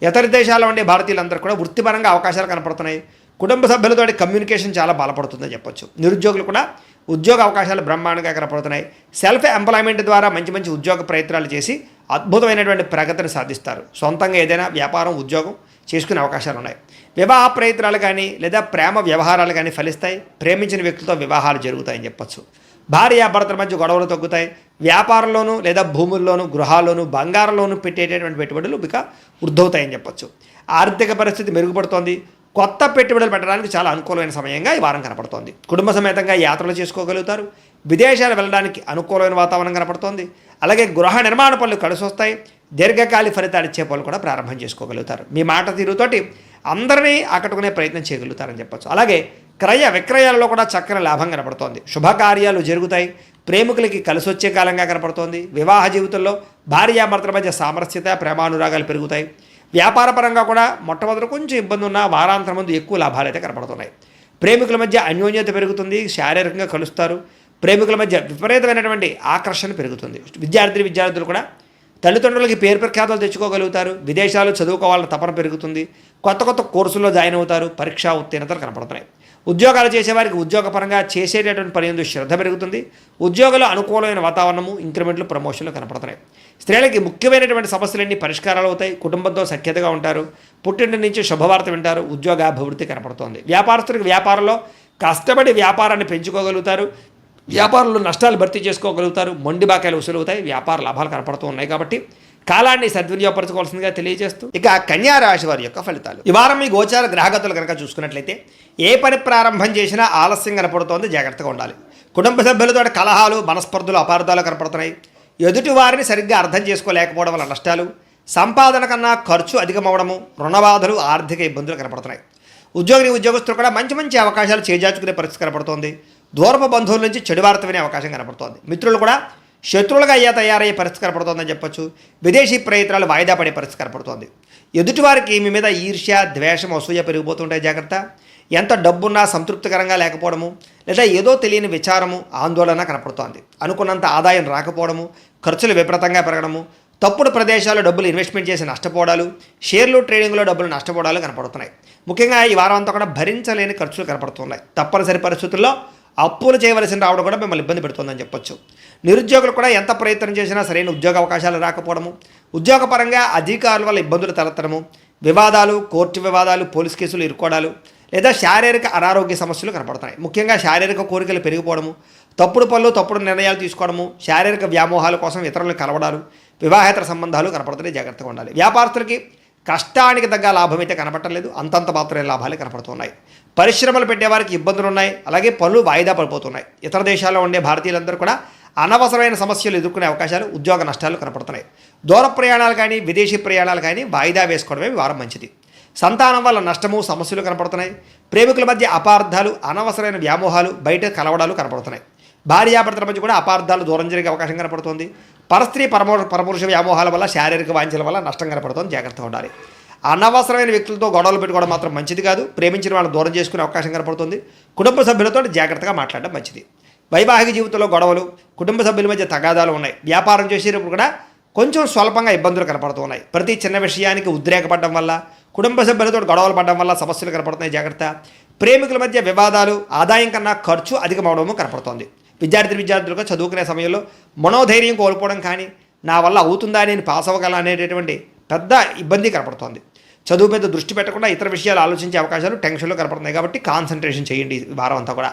A: ఇతర దేశాల్లో ఉండే భారతీయులందరూ కూడా వృత్తిపరంగా అవకాశాలు కనపడుతున్నాయి. కుటుంబ సభ్యులతో కమ్యూనికేషన్ చాలా బలపడుతుందని చెప్పొచ్చు. నిరుద్యోగులు కూడా ఉద్యోగ అవకాశాలు బ్రహ్మాండంగా కనపడుతున్నాయి. సెల్ఫ్ ఎంప్లాయ్మెంట్ ద్వారా మంచి ఉద్యోగ ప్రయత్నాలు చేసి అద్భుతమైనటువంటి ప్రగతిని సాధిస్తారు. సొంతంగా ఏదైనా వ్యాపారం, ఉద్యోగం చేసుకునే అవకాశాలు ఉన్నాయి. వివాహ ప్రయత్నాలు కానీ, లేదా ప్రేమ వ్యవహారాలు కానీ ఫలిస్తాయి. ప్రేమించిన వ్యక్తులతో వివాహాలు జరుగుతాయని చెప్పొచ్చు. భార్యాభర్తల మధ్య గొడవలు తగ్గుతాయి. వ్యాపారంలోనూ లేదా భూముల్లోనూ, గృహాల్లోనూ, బంగారంలోనూ పెట్టేటటువంటి పెట్టుబడులు ఇక వృద్ధవుతాయని చెప్పొచ్చు. ఆర్థిక పరిస్థితి మెరుగుపడుతోంది. కొత్త పెట్టుబడులు పెట్టడానికి చాలా అనుకూలమైన సమయంగా ఈ వారం కనపడుతోంది. కుటుంబ సమేతంగా యాత్రలు చేసుకోగలుగుతారు. విదేశాలు వెళ్ళడానికి అనుకూలమైన వాతావరణం కనపడుతోంది. అలాగే గృహ నిర్మాణ పనులు కలిసి వస్తాయి. దీర్ఘకాలిక ఫలితాలు ఇచ్చే పనులు కూడా ప్రారంభం చేసుకోగలుగుతారు. మీ మాట తీరుతోటి అందరినీ ఆకట్టుకునే ప్రయత్నం చేయగలుగుతారని చెప్పచ్చు. అలాగే క్రయ విక్రయాలలో కూడా చక్కని లాభం కనపడుతోంది. శుభకార్యాలు జరుగుతాయి. ప్రేమికులకి కలిసి వచ్చే కాలంగా కనపడుతోంది. వివాహ జీవితంలో భార్యాభర్తల మధ్య సామరస్యత, ప్రేమానురాగాలు పెరుగుతాయి. వ్యాపారపరంగా కూడా మొట్టమొదటి కొంచెం ఇబ్బంది ఉన్న వారాంతరం ముందు ఎక్కువ లాభాలు అయితే కనపడుతున్నాయి. ప్రేమికుల మధ్య అన్యోన్యత పెరుగుతుంది, శారీరకంగా కలుస్తారు. ప్రేమికుల మధ్య విపరీతమైనటువంటి ఆకర్షణ పెరుగుతుంది. విద్యార్థులు కూడా తల్లిదండ్రులకి పేరు ప్రఖ్యాతలు తెచ్చుకోగలుగుతారు. విదేశాలు చదువుకోవాలని తపన పెరుగుతుంది. కొత్త కొత్త కోర్సుల్లో జాయిన్ అవుతారు. పరీక్షా ఉత్తీర్ణతలు కనపడుతున్నాయి. ఉద్యోగాలు చేసేవారికి ఉద్యోగపరంగా చేసేటటువంటి పని ఎందు శ్రద్ధ పెరుగుతుంది. ఉద్యోగంలో అనుకూలమైన వాతావరణము, ఇంక్రిమెంట్లు, ప్రమోషన్లు కనపడుతున్నాయి. స్త్రీలకి ముఖ్యమైనటువంటి సమస్యలన్నీ పరిష్కారాలు అవుతాయి. కుటుంబంతో సఖ్యతగా ఉంటారు. పుట్టింటి నుంచి శుభవార్త వింటారు. ఉద్యోగాభివృద్ధి కనపడుతోంది. వ్యాపారస్తులకు వ్యాపారంలో కష్టపడి వ్యాపారాన్ని పెంచుకోగలుగుతారు. వ్యాపారంలో నష్టాలు భర్తీ చేసుకోగలుగుతారు. మొండి బాకాయలు వసూలవుతాయి. వ్యాపార లాభాలు కనపడుతూ ఉన్నాయి. కాబట్టి కాలాన్ని సద్వినియోగపరచుకోవాల్సిందిగా తెలియజేస్తూ ఇక కన్యా రాశి వారి యొక్క ఫలితాలు. ఈ వారం మీ గోచార గ్రహగతులు కనుక చూసుకున్నట్లయితే ఏ పని ప్రారంభం చేసినా ఆలస్యం కనపడుతోంది. జాగ్రత్తగా ఉండాలి. కుటుంబ సభ్యులతో కలహాలు, మనస్పర్ధలు, అపార్థాలు కనపడుతున్నాయి. ఎదుటి వారిని సరిగ్గా అర్థం చేసుకోలేకపోవడం వల్ల నష్టాలు, సంపాదన కన్నా ఖర్చు అధికమవడము, రుణబాధలు, ఆర్థిక ఇబ్బందులు కనపడుతున్నాయి. ఉద్యోగస్తులు కూడా మంచి మంచి అవకాశాలు చేజార్చుకునే పరిస్థితి కనపడుతోంది. దూరపు బంధువుల నుంచి చెడు వార్త వినే అవకాశం కనపడుతోంది. మిత్రులు కూడా శత్రువులుగా తయారయ్యే పరిస్థితి కనపడుతోందని చెప్పొచ్చు. విదేశీ ప్రయత్నాలు వాయిదా పడే పరిస్థితి కనపడుతోంది. ఎదుటివారికి మీ మీద ఈర్ష్య, ద్వేషం, అసూయ పెరిగిపోతుంటాయి. జాగ్రత్త. ఎంత డబ్బున్నా సంతృప్తికరంగా లేకపోవడము, లేదా ఏదో తెలియని విచారము, ఆందోళన కనపడుతోంది. అనుకున్నంత ఆదాయం రాకపోవడము, ఖర్చులు విపరీతంగా పెరగడము, తప్పుడు ప్రదేశాల్లో డబ్బులు ఇన్వెస్ట్మెంట్ చేసి నష్టపోవడాలు, షేర్లు ట్రేడింగ్లో డబ్బులు నష్టపోవడాలు కనపడుతున్నాయి. ముఖ్యంగా ఈ వారం అంతా కూడా భరించలేని ఖర్చులు కనపడుతున్నాయి. తప్పనిసరి పరిస్థితుల్లో అప్పులు చేయవలసిన రావడం కూడా మిమ్మల్ని ఇబ్బంది పెడుతుందని చెప్పొచ్చు. నిరుద్యోగులు కూడా ఎంత ప్రయత్నం చేసినా సరైన ఉద్యోగ అవకాశాలు రాకపోవడము, ఉద్యోగపరంగా అధికారుల వల్ల ఇబ్బందులు తలెత్తడము, వివాదాలు, కోర్టు వివాదాలు, పోలీస్ కేసులు ఇరుక్కోవడాలు, లేదా శారీరక అనారోగ్య సమస్యలు కనపడుతున్నాయి. ముఖ్యంగా శారీరక కోరికలు పెరిగిపోవడము, తప్పుడు పనులు, తప్పుడు నిర్ణయాలు తీసుకోవడము, శారీరక వ్యామోహాల కోసం ఇతరులను కలవడాలు, వివాహేతర సంబంధాలు కనపడుతున్నాయి. జాగ్రత్తగా ఉండాలి. వ్యాపారస్తులకి కష్టానికి తగ్గ లాభం అయితే కనపడలేదు. అంతంత మాత్రమే లాభాలే కనపడుతున్నాయి. పరిశ్రమలు పెట్టేవారికి ఇబ్బందులు ఉన్నాయి. అలాగే పనులు వాయిదా పడిపోతున్నాయి. ఇతర దేశాల్లో ఉండే భారతీయులందరూ కూడా అనవసరమైన సమస్యలు ఎదుర్కొనే అవకాశాలు, ఉద్యోగ నష్టాలు కనపడుతున్నాయి. దూర ప్రయాణాలు కానీ, విదేశీ ప్రయాణాలు కానీ వాయిదా వేసుకోవడమే వారం మంచిది. సంతానం వల్ల నష్టము, సమస్యలు కనపడుతున్నాయి. ప్రేమికుల మధ్య అపార్థాలు, అనవసరమైన వ్యామోహాలు, బయట కలవడాలు కనపడుతున్నాయి. భార్యాభర్తల మధ్య కూడా అపార్థాలు దూరం జరిగే అవకాశం కనపడుతుంది. పరస్త్రీ పరపురుష వ్యామోహాల వల్ల, శారీరక వాంఛల వల్ల నష్టం కనపడుతుంది. జాగ్రత్తగా ఉండాలి. అనవసరమైన వ్యక్తులతో గొడవలు పెట్టుకోవడం మాత్రం మంచిది కాదు. ప్రేమించిన వాళ్ళని దూరం చేసుకునే అవకాశం కనపడుతుంది. కుటుంబ సభ్యులతో జాగ్రత్తగా మాట్లాడడం మంచిది. వైవాహిక జీవితంలో గొడవలు, కుటుంబ సభ్యుల మధ్య తగాదాలు ఉన్నాయి. వ్యాపారం చేసేటప్పుడు కూడా కొంచెం స్వల్పంగా ఇబ్బందులు కనపడుతున్నాయి. ప్రతి చిన్న విషయానికి ఉద్రేకపడడం వల్ల, కుటుంబ సభ్యులతో గొడవలు పడడం వల్ల సమస్యలు కనపడుతున్నాయి. జాగ్రత్త. ప్రేమికుల మధ్య వివాదాలు, ఆదాయం కన్నా ఖర్చు అధికమవడము కనపడుతోంది. విద్యార్థులుగా చదువుకునే సమయంలో మనోధైర్యం కోల్పోవడం కానీ, నా వల్ల అవుతుందా నేను పాస్ అవ్వగల అనేటటువంటి పెద్ద ఇబ్బంది కనపడుతోంది. చదువు మీద దృష్టి పెట్టకుండా ఇతర విషయాలు ఆలోచించే అవకాశాలు, టెన్షన్లు కనపడుతున్నాయి. కాబట్టి కాన్సన్ట్రేషన్ చేయండి ఈ వారం అంతా కూడా.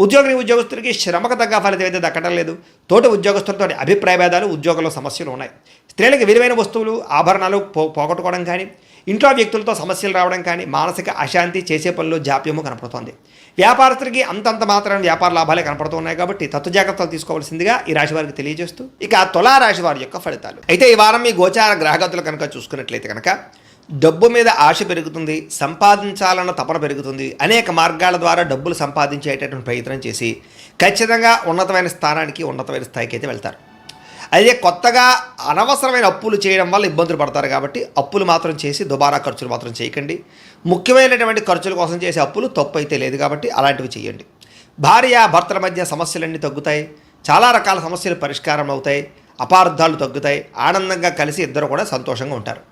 A: ఉద్యోగస్తులకి శ్రమకు తగ్గ ఫలితం అయితే దక్కడం లేదు. తోటి ఉద్యోగస్తులతో అభిప్రాయ భేదాలు, ఉద్యోగంలో సమస్యలు ఉన్నాయి. స్త్రీలకు విలువైన వస్తువులు, ఆభరణాలు పోగొట్టుకోవడం కానీ, ఇంట్లో వ్యక్తులతో సమస్యలు రావడం కానీ, మానసిక అశాంతి, చేసే పనులు జాప్యము కనపడుతోంది. వ్యాపారస్తులకి అంతంత మాత్రం వ్యాపార లాభాలే కనపడుతున్నాయి. కాబట్టి జాగ్రత్తలు తీసుకోవాల్సిందిగా ఈ రాశి వారికి తెలియజేస్తూ ఇక తులారాశి వారి యొక్క ఫలితాలు. అయితే ఈ వారం మీ గోచార గ్రహగతులు కనుక చూసుకున్నట్లయితే కనుక డబ్బు మీద ఆశ పెరుగుతుంది. సంపాదించాలన్న తపన పెరుగుతుంది. అనేక మార్గాల ద్వారా డబ్బులు సంపాదించేటటువంటి ప్రయత్నం చేసి ఖచ్చితంగా ఉన్నతమైన స్థానానికి, ఉన్నతమైన స్థాయికి అయితే వెళ్తారు. అయితే కొత్తగా అనవసరమైన అప్పులు చేయడం వల్ల ఇబ్బందులు పడతారు. కాబట్టి అప్పులు మాత్రం చేసి దుబారా ఖర్చులు మాత్రం చేయకండి. ముఖ్యమైనటువంటి ఖర్చుల కోసం చేసే అప్పులు తప్పు అయితే లేదు. కాబట్టి అలాంటివి చేయండి. భర్తల మధ్య సమస్యలన్నీ తగ్గుతాయి. చాలా రకాల సమస్యలు పరిష్కారం అవుతాయి. అపార్థాలు తగ్గుతాయి. ఆనందంగా కలిసి ఇద్దరు కూడా సంతోషంగా ఉంటారు.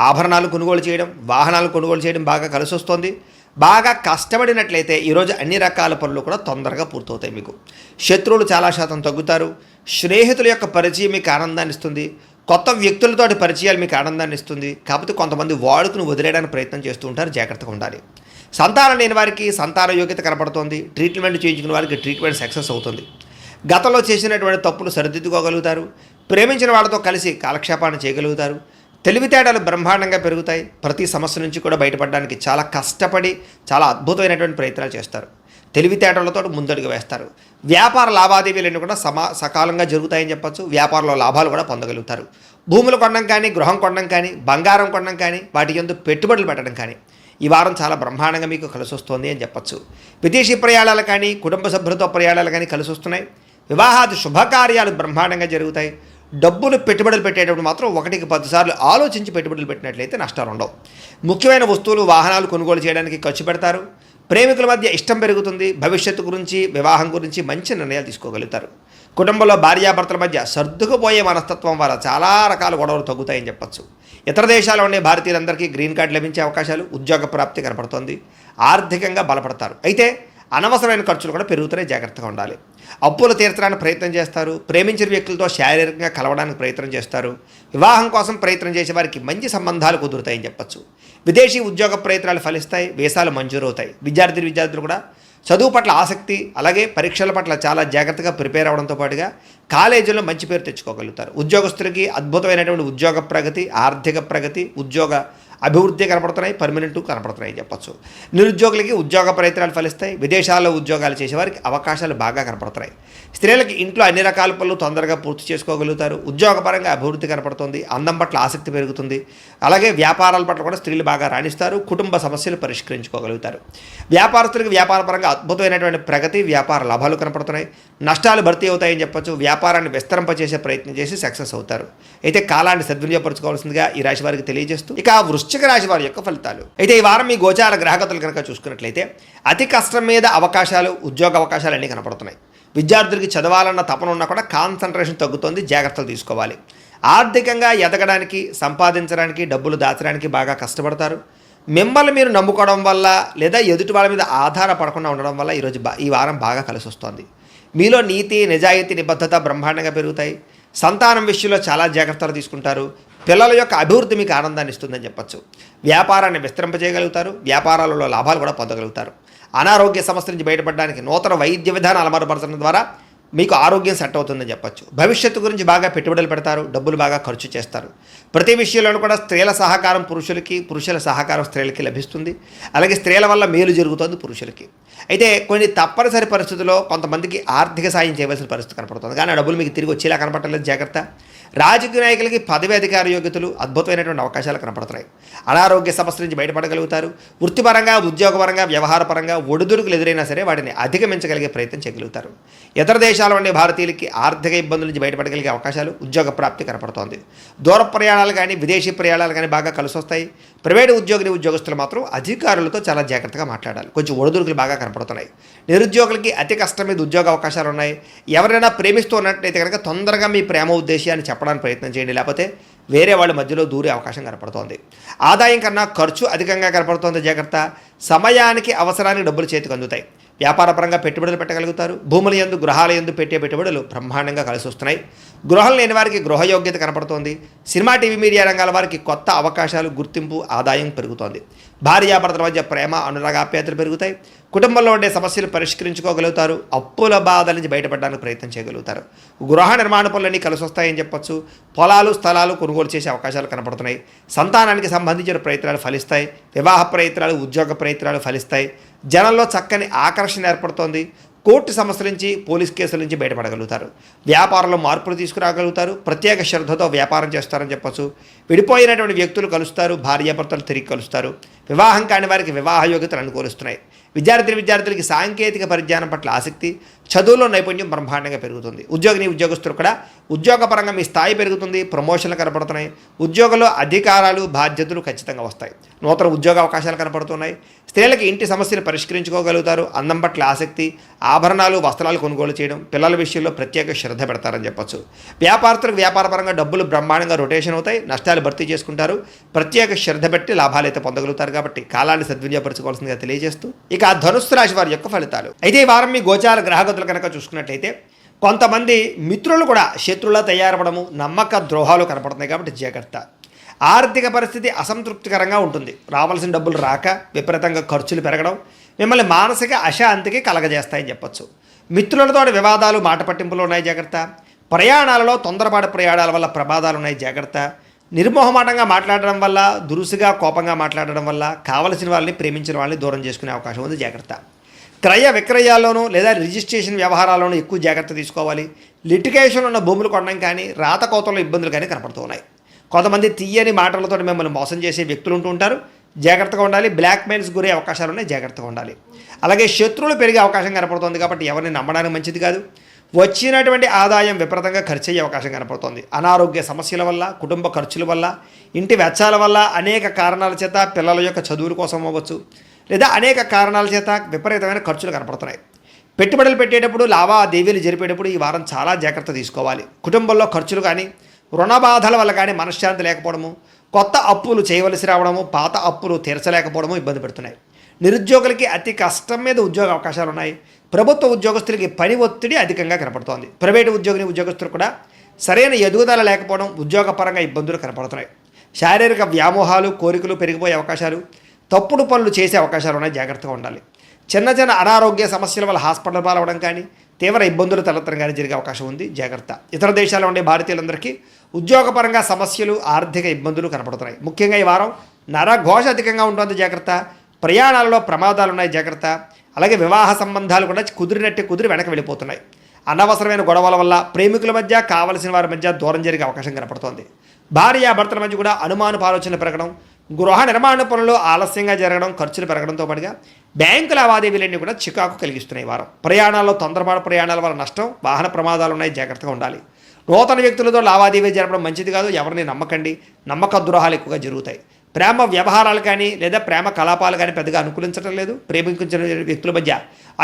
A: ఆభరణాలు కొనుగోలు చేయడం, వాహనాలు కొనుగోలు చేయడం బాగా కలిసి వస్తుంది. బాగా కష్టపడినట్లయితే ఈరోజు అన్ని రకాల పనులు కూడా తొందరగా పూర్తవుతాయి. మీకు శత్రువులు చాలా శాతం తగ్గుతారు. స్నేహితుల యొక్క పరిచయం మీకు ఆనందాన్ని ఇస్తుంది. కొత్త వ్యక్తులతోటి పరిచయాలు మీకు ఆనందాన్ని ఇస్తుంది. కాకపోతే కొంతమంది వాడుకుని వదిలేయడానికి ప్రయత్నం చేస్తూ ఉంటారు. జాగ్రత్తగా ఉండాలి. సంతానం లేని వారికి సంతాన యోగ్యత కనపడుతుంది. ట్రీట్మెంట్ చేయించుకున్న వారికి ట్రీట్మెంట్ సక్సెస్ అవుతుంది. గతంలో చేసినటువంటి తప్పులు సరిదిద్దుకోగలుగుతారు. ప్రేమించిన వాళ్ళతో కలిసి కాలక్షేపాన్ని చేయగలుగుతారు. తెలివితేటలు బ్రహ్మాండంగా పెరుగుతాయి. ప్రతి సమస్య నుంచి కూడా బయటపడడానికి చాలా కష్టపడి చాలా అద్భుతమైనటువంటి ప్రయత్నాలు చేస్తారు. తెలివితేటలతో ముందడుగు వేస్తారు. వ్యాపార లావాదేవీలన్నీ కూడా సకాలంగా జరుగుతాయని చెప్పచ్చు. వ్యాపారంలో లాభాలు కూడా పొందగలుగుతారు. భూములు కొనడం కానీ, గృహం కొనడం కానీ, బంగారం కొనడం కానీ, వాటి యందు పెట్టుబడులు పెట్టడం కానీ ఈ వారం చాలా బ్రహ్మాండంగా మీకు కలిసి వస్తుంది అని చెప్పచ్చు. విదేశీ ప్రయాణాలు కానీ, కుటుంబ సభ్యులతో ప్రయాణాలు కానీ కలిసి వస్తున్నాయి. వివాహాది శుభకార్యాలు బ్రహ్మాండంగా జరుగుతాయి. డబ్బులు పెట్టుబడులు పెట్టేటప్పుడు మాత్రం 1కి 10 సార్లు ఆలోచించి పెట్టుబడులు పెట్టినట్లయితే నష్టాలు ఉండవు. ముఖ్యమైన వస్తువులు వాహనాలు కొనుగోలు చేయడానికి ఖర్చు పెడతారు. ప్రేమికుల మధ్య ఇష్టం పెరుగుతుంది. భవిష్యత్తు గురించి వివాహం గురించి మంచి నిర్ణయాలు తీసుకోగలుగుతారు. కుటుంబంలో భార్యాభర్తల మధ్య సర్దుకుపోయే మనస్తత్వం వల్ల చాలా రకాల గొడవలు తగ్గుతాయని చెప్పచ్చు. ఇతర దేశాల్లో ఉండే భారతీయులందరికీ గ్రీన్ కార్డు లభించే అవకాశాలు, ఉద్యోగ ప్రాప్తి కనపడుతోంది. ఆర్థికంగా బలపడతారు. అయితే అనవసరమైన ఖర్చులు కూడా పెరుగుతాయి, జాగ్రత్తగా ఉండాలి. అప్పులు తీర్చడానికి ప్రయత్నం చేస్తారు. ప్రేమించిన వ్యక్తులతో శారీరకంగా కలవడానికి ప్రయత్నం చేస్తారు. వివాహం కోసం ప్రయత్నం చేసే వారికి మంచి సంబంధాలు కుదురుతాయని చెప్పచ్చు. విదేశీ ఉద్యోగ ప్రయత్నాలు ఫలిస్తాయి. వీసాలు మంజూరవుతాయి. విద్యార్థులు కూడా చదువు పట్ల ఆసక్తి, అలాగే పరీక్షల పట్ల చాలా జాగ్రత్తగా ప్రిపేర్ అవడంతో పాటుగా కాలేజీలో మంచి పేరు తెచ్చుకోగలుగుతారు. ఉద్యోగస్తులకి అద్భుతమైనటువంటి ఉద్యోగ ప్రగతి, ఆర్థిక ప్రగతి, ఉద్యోగ అభివృద్ధి కనపడుతున్నాయి. పర్మనెంట్ కనపడుతున్నాయి చెప్పచ్చు. నిరుద్యోగులకి ఉద్యోగ ప్రయత్నాలు ఫలిస్తాయి. విదేశాల్లో ఉద్యోగాలు చేసేవారికి అవకాశాలు బాగా కనపడుతున్నాయి. స్త్రీలకి ఇంట్లో అన్ని రకాల పనులు తొందరగా పూర్తి చేసుకోగలుగుతారు. ఉద్యోగపరంగా అభివృద్ధి కనపడుతుంది. అందం పట్ల ఆసక్తి పెరుగుతుంది. అలాగే వ్యాపారాల పట్ల కూడా స్త్రీలు బాగా రాణిస్తారు. కుటుంబ సమస్యలు పరిష్కరించుకోగలుగుతారు. వ్యాపారస్తులకు వ్యాపారపరంగా అద్భుతమైనటువంటి ప్రగతి, వ్యాపార లాభాలు కనపడుతున్నాయి. నష్టాలు భర్తీ అవుతాయని చెప్పచ్చు. వ్యాపారాన్ని విస్తరింపచేసే ప్రయత్నం చేసి సక్సెస్ అవుతారు. అయితే కాలాన్ని సద్వినియోగపరచుకోవాల్సిందిగా ఈ రాశి వారికి తెలియజేస్తూ ఇక వృశ్చిక రాశి వారి యొక్క ఫలితాలు. అయితే ఈ వారం మీ గోచార గ్రహగతులు కనుక చూసుకున్నట్లయితే అతి కష్టం మీద అవకాశాలు, ఉద్యోగ అవకాశాలు అన్నీ కనపడుతున్నాయి. విద్యార్థులకి చదవాలన్న తపన ఉన్నా కూడా కాన్సన్ట్రేషన్ తగ్గుతుంది. జాగ్రత్తలు తీసుకోవాలి. ఆర్థికంగా ఎదగడానికి, సంపాదించడానికి, డబ్బులు దాచడానికి బాగా కష్టపడతారు. మిమ్మల్ని మీరు నమ్ముకోవడం వల్ల లేదా ఎదుటి వాళ్ళ మీద ఆధారపడకుండా ఉండడం వల్ల ఈ వారం బాగా కలిసి వస్తుంది. మీలో నీతి, నిజాయితీ, నిబద్ధత బ్రహ్మాండంగా పెరుగుతాయి. సంతానం విషయంలో చాలా జాగ్రత్తలు తీసుకుంటారు. పిల్లల యొక్క అభివృద్ధి మీకు ఆనందాన్ని ఇస్తుందని చెప్పచ్చు. వ్యాపారాన్ని విస్తరింపజేయగలుగుతారు. వ్యాపారాలలో లాభాలు కూడా పొందగలుగుతారు. అనారోగ్య సమస్య నుంచి బయటపడడానికి నూతన వైద్య విధానాలు అమలుపరచడం ద్వారా మీకు ఆరోగ్యం సెట్ అవుతుందని చెప్పచ్చు. భవిష్యత్తు గురించి బాగా పెట్టుబడులు పెడతారు. డబ్బులు బాగా ఖర్చు చేస్తారు. ప్రతి విషయంలోనూ కూడా స్త్రీల సహకారం పురుషులకి, పురుషుల సహకారం స్త్రీలకి లభిస్తుంది. అలాగే స్త్రీల వల్ల మేలు జరుగుతుంది పురుషులకి. అయితే కొన్ని తప్పనిసరి పరిస్థితుల్లో కొంతమందికి ఆర్థిక సాయం చేయవలసిన పరిస్థితి కనపడుతుంది. కానీ ఆ డబ్బులు మీకు తిరిగి వచ్చేలా కనపడలేదు, జాగ్రత్త. రాజకీయ నాయకులకి పదవి అధికార యోగ్యతలు, అద్భుతమైనటువంటి అవకాశాలు కనపడుతున్నాయి. అనారోగ్య సమస్యల నుంచి బయటపడగలుగుతారు. వృత్తిపరంగా, ఉద్యోగపరంగా, వ్యవహారపరంగా ఒడిదుడుకులు ఎదురైనా సరే వాటిని అధిగమించగలిగే ప్రయత్నం చేయగలుగుతారు. ఇతర దేశాల ఉండే భారతీయులకి ఆర్థిక ఇబ్బందుల నుంచి బయటపడగలిగే అవకాశాలు, ఉద్యోగ ప్రాప్తి కనపడుతోంది. దూర ప్రయాణాలు కానీ, విదేశీ ప్రయాణాలు కానీ బాగా కలిసి వస్తాయి. ప్రైవేటు ఉద్యోగస్తులు మాత్రం అధికారులతో చాలా జాగ్రత్తగా మాట్లాడాలి. కొంచెం ఒడిదుడుకులు బాగా కనపడుతున్నాయి. నిరుద్యోగులకి అతి కష్టం మీద ఉద్యోగ అవకాశాలు ఉన్నాయి. ఎవరైనా ప్రేమిస్తూ ఉన్నట్లయితే కనుక తొందరగా మీ ప్రేమ ఉద్దేశాన్ని చెప్పడానికి ప్రయత్నం చేయండి. లేకపోతే వేరే వాళ్ళ మధ్యలో దూరే అవకాశం కనపడుతోంది. ఆదాయం కన్నా ఖర్చు అధికంగా కనపడుతోంది, జాగ్రత్త. సమయానికి అవసరానికి డబ్బులు చేతికి అందుతాయి. వ్యాపారపరంగా పెట్టుబడులు పెట్టగలుగుతారు. భూముల యందు, గృహాల యందు పెట్టే పెట్టుబడులు బ్రహ్మాండంగా కలిసి వస్తున్నాయి. గృహం లేని వారికి గృహయోగ్యత కనపడుతోంది. సినిమా, టీవీ, మీడియా రంగాల వారికి కొత్త అవకాశాలు, గుర్తింపు, ఆదాయం పెరుగుతోంది. భార్యాభర్తల మధ్య ప్రేమ, అనురాగ, ఆప్యాయతలు పెరుగుతాయి. కుటుంబంలో ఉండే సమస్యలు పరిష్కరించుకోగలుగుతారు. అప్పుల బాధల నుంచి బయటపడడానికి ప్రయత్నం చేయగలుగుతారు. గృహ నిర్మాణ పనులన్నీ కలిసి వస్తాయని చెప్పచ్చు. పొలాలు, స్థలాలు కొనుగోలు చేసే అవకాశాలు కనపడుతున్నాయి. సంతానానికి సంబంధించిన ప్రయత్నాలు ఫలిస్తాయి. వివాహ ప్రయత్నాలు, ఉద్యోగ ప్రయత్నాలు ఫలిస్తాయి. జనంలో చక్కని ఆకర్షణ ఏర్పడుతోంది. కోర్టు సమస్యల నుంచి, పోలీస్ కేసుల నుంచి బయటపడగలుగుతారు. వ్యాపారంలో మార్పులు తీసుకురాగలుగుతారు. ప్రత్యేక శ్రద్ధతో వ్యాపారం చేస్తారని చెప్పచ్చు. విడిపోయినటువంటి వ్యక్తులు కలుస్తారు. భార్యాభర్తలు తిరిగి కలుస్తారు. వివాహం కాని వారికి వివాహ యోగ్యతలు అనుకూలిస్తున్నాయి. విద్యార్థులకి సాంకేతిక పరిజ్ఞానం పట్ల ఆసక్తి, చదువులో నైపుణ్యం బ్రహ్మాండంగా పెరుగుతుంది. ఉద్యోగస్తులు కూడా ఉద్యోగపరంగా మీ స్థాయి పెరుగుతుంది. ప్రమోషన్లు కనపడుతున్నాయి. ఉద్యోగంలో అధికారాలు, బాధ్యతలు ఖచ్చితంగా వస్తాయి. నూతన ఉద్యోగ అవకాశాలు కనపడుతున్నాయి. స్త్రీలకి ఇంటి సమస్యలు పరిష్కరించుకోగలుగుతారు. అందం పట్ల ఆసక్తి, ఆభరణాలు, వస్త్రాలు కొనుగోలు చేయడం, పిల్లల విషయంలో ప్రత్యేక శ్రద్ధ పెడతారని చెప్పచ్చు. వ్యాపారస్తులకు వ్యాపారపరంగా డబ్బులు బ్రహ్మాండంగా రొటేషన్ అవుతాయి. నష్టాలు భర్తీ చేసుకుంటారు. ప్రత్యేక శ్రద్ధ పెట్టి లాభాలు అయితే పొందగలుగుతారు. కాబట్టి కాలాన్ని సద్వినియోగపరచుకోవాల్సిందిగా తెలియజేస్తూ ఇక ధనుస్సు రాశి వారి యొక్క ఫలితాలు. అయితే ఈ వారం మీ గోచార గ్రహగతులు కనుక చూసుకున్నట్లయితే కొంతమంది మిత్రులు కూడా శత్రువులా తయారవడము, నమ్మక ద్రోహాలు కనపడుతున్నాయి. కాబట్టి జాగ్రత్త. ఆర్థిక పరిస్థితి అసంతృప్తికరంగా ఉంటుంది. రావాల్సిన డబ్బులు రాక విపరీతంగా ఖర్చులు పెరగడం మిమ్మల్ని మానసిక అశాంతికి కలగజేస్తాయని చెప్పచ్చు. మిత్రులతో వివాదాలు, మాట పట్టింపులు ఉన్నాయి, జాగ్రత్త. ప్రయాణాలలో తొందరపాటు ప్రయాణాల వల్ల ప్రమాదాలు ఉన్నాయి, జాగ్రత్త. నిర్మోహమాటంగా మాట్లాడడం వల్ల, దురుసుగా కోపంగా మాట్లాడడం వల్ల కావలసిన వాళ్ళని, ప్రేమించిన వాళ్ళని దూరం చేసుకునే అవకాశం ఉంది, జాగ్రత్త. క్రయ విక్రయాల్లోనూ లేదా రిజిస్ట్రేషన్ వ్యవహారాల్లోనూ ఎక్కువ జాగ్రత్త తీసుకోవాలి. లిటిగేషన్ ఉన్న భూములు కొనడం కానీ, రాతకోతల్లో ఇబ్బందులు కానీ కనపడుతూ ఉన్నాయి. కొంతమంది తీయని మాటలతో మిమ్మల్ని మోసం చేసే వ్యక్తులు ఉంటూ ఉంటారు, జాగ్రత్తగా ఉండాలి. బ్లాక్మెయిల్స్ గురే అవకాశాలు ఉన్నాయి, జాగ్రత్తగా ఉండాలి. అలాగే శత్రువులు పెరిగే అవకాశం కనపడుతుంది. కాబట్టి ఎవరిని నమ్మడానికి మంచిది కాదు. వచ్చినటువంటి ఆదాయం విపరీతంగా ఖర్చు అయ్యే అవకాశం కనపడుతోంది. అనారోగ్య సమస్యల వల్ల, కుటుంబ ఖర్చుల వల్ల, ఇంటి వెచ్చాల వల్ల, అనేక కారణాల చేత పిల్లల యొక్క చదువుల కోసం అవ్వచ్చు, లేదా అనేక కారణాల చేత విపరీతమైన ఖర్చులు కనపడుతున్నాయి. పెట్టుబడులు పెట్టేటప్పుడు, లావాదేవీలు జరిపేటప్పుడు ఈ వారం చాలా జాగ్రత్త తీసుకోవాలి. కుటుంబంలో ఖర్చులు కానీ, రుణ బాధల వల్ల కానీ మనశ్శాంతి లేకపోవడము, కొత్త అప్పులు చేయవలసి రావడము, పాత అప్పులు తీర్చలేకపోవడము ఇబ్బంది పెడుతున్నాయి. నిరుద్యోగులకి అతి కష్టం మీద ఉద్యోగ అవకాశాలు ఉన్నాయి. ప్రభుత్వ ఉద్యోగస్తులకి పని ఒత్తిడి అధికంగా కనపడుతోంది. ప్రైవేటు ఉద్యోగస్తులు కూడా సరైన ఎదుగుదల లేకపోవడం, ఉద్యోగపరంగా ఇబ్బందులు కనపడుతున్నాయి. శారీరక వ్యామోహాలు, కోరికలు పెరిగిపోయే అవకాశాలు, తప్పుడు పనులు చేసే అవకాశాలు ఉన్నాయి. జాగ్రత్తగా ఉండాలి. చిన్న చిన్న అనారోగ్య సమస్యల వల్ల హాస్పిటల్ పాలవడం కానీ, తీవ్ర ఇబ్బందులు తలెత్తడం కానీ జరిగే అవకాశం ఉంది. జాగ్రత్త. ఇతర దేశాల్లో ఉండే భారతీయులందరికీ ఉద్యోగపరంగా సమస్యలు, ఆర్థిక ఇబ్బందులు కనపడుతున్నాయి. ముఖ్యంగా ఈ వారం నరఘోష అధికంగా ఉంటుంది. జాగ్రత్త. ప్రయాణాలలో ప్రమాదాలు ఉన్నాయి. జాగ్రత్త. అలాగే వివాహ సంబంధాలు కూడా కుదిరి వెనక వెళ్ళిపోతున్నాయి. అనవసరమైన గొడవల వల్ల ప్రేమికుల మధ్య, కావలసిన వారి మధ్య దూరం జరిగే అవకాశం కనపడుతోంది. భార్యాభర్తల మధ్య కూడా అనుమానపు ఆలోచనలు పెరగడం, గృహ నిర్మాణ పనులు ఆలస్యంగా జరగడం, ఖర్చులు పెరగడంతో పాటుగా బ్యాంకు లావాదేవీలన్నీ కూడా చికాకు కలిగిస్తున్నాయి. వారం ప్రయాణాల్లో తొందరపాటు ప్రయాణాల వల్ల నష్టం, వాహన ప్రమాదాలు ఉన్నాయి. జాగ్రత్తగా ఉండాలి. నూతన వ్యక్తులతో లావాదేవీ జరపడం మంచిది కాదు. ఎవరిని నమ్మకండి. నమ్మక ద్రోహాలు ఎక్కువగా జరుగుతాయి. ప్రేమ వ్యవహారాలు కానీ, లేదా ప్రేమ కలాపాలు కానీ పెద్దగా అనుకూలించడం లేదు. ప్రేమించిన వ్యక్తుల మధ్య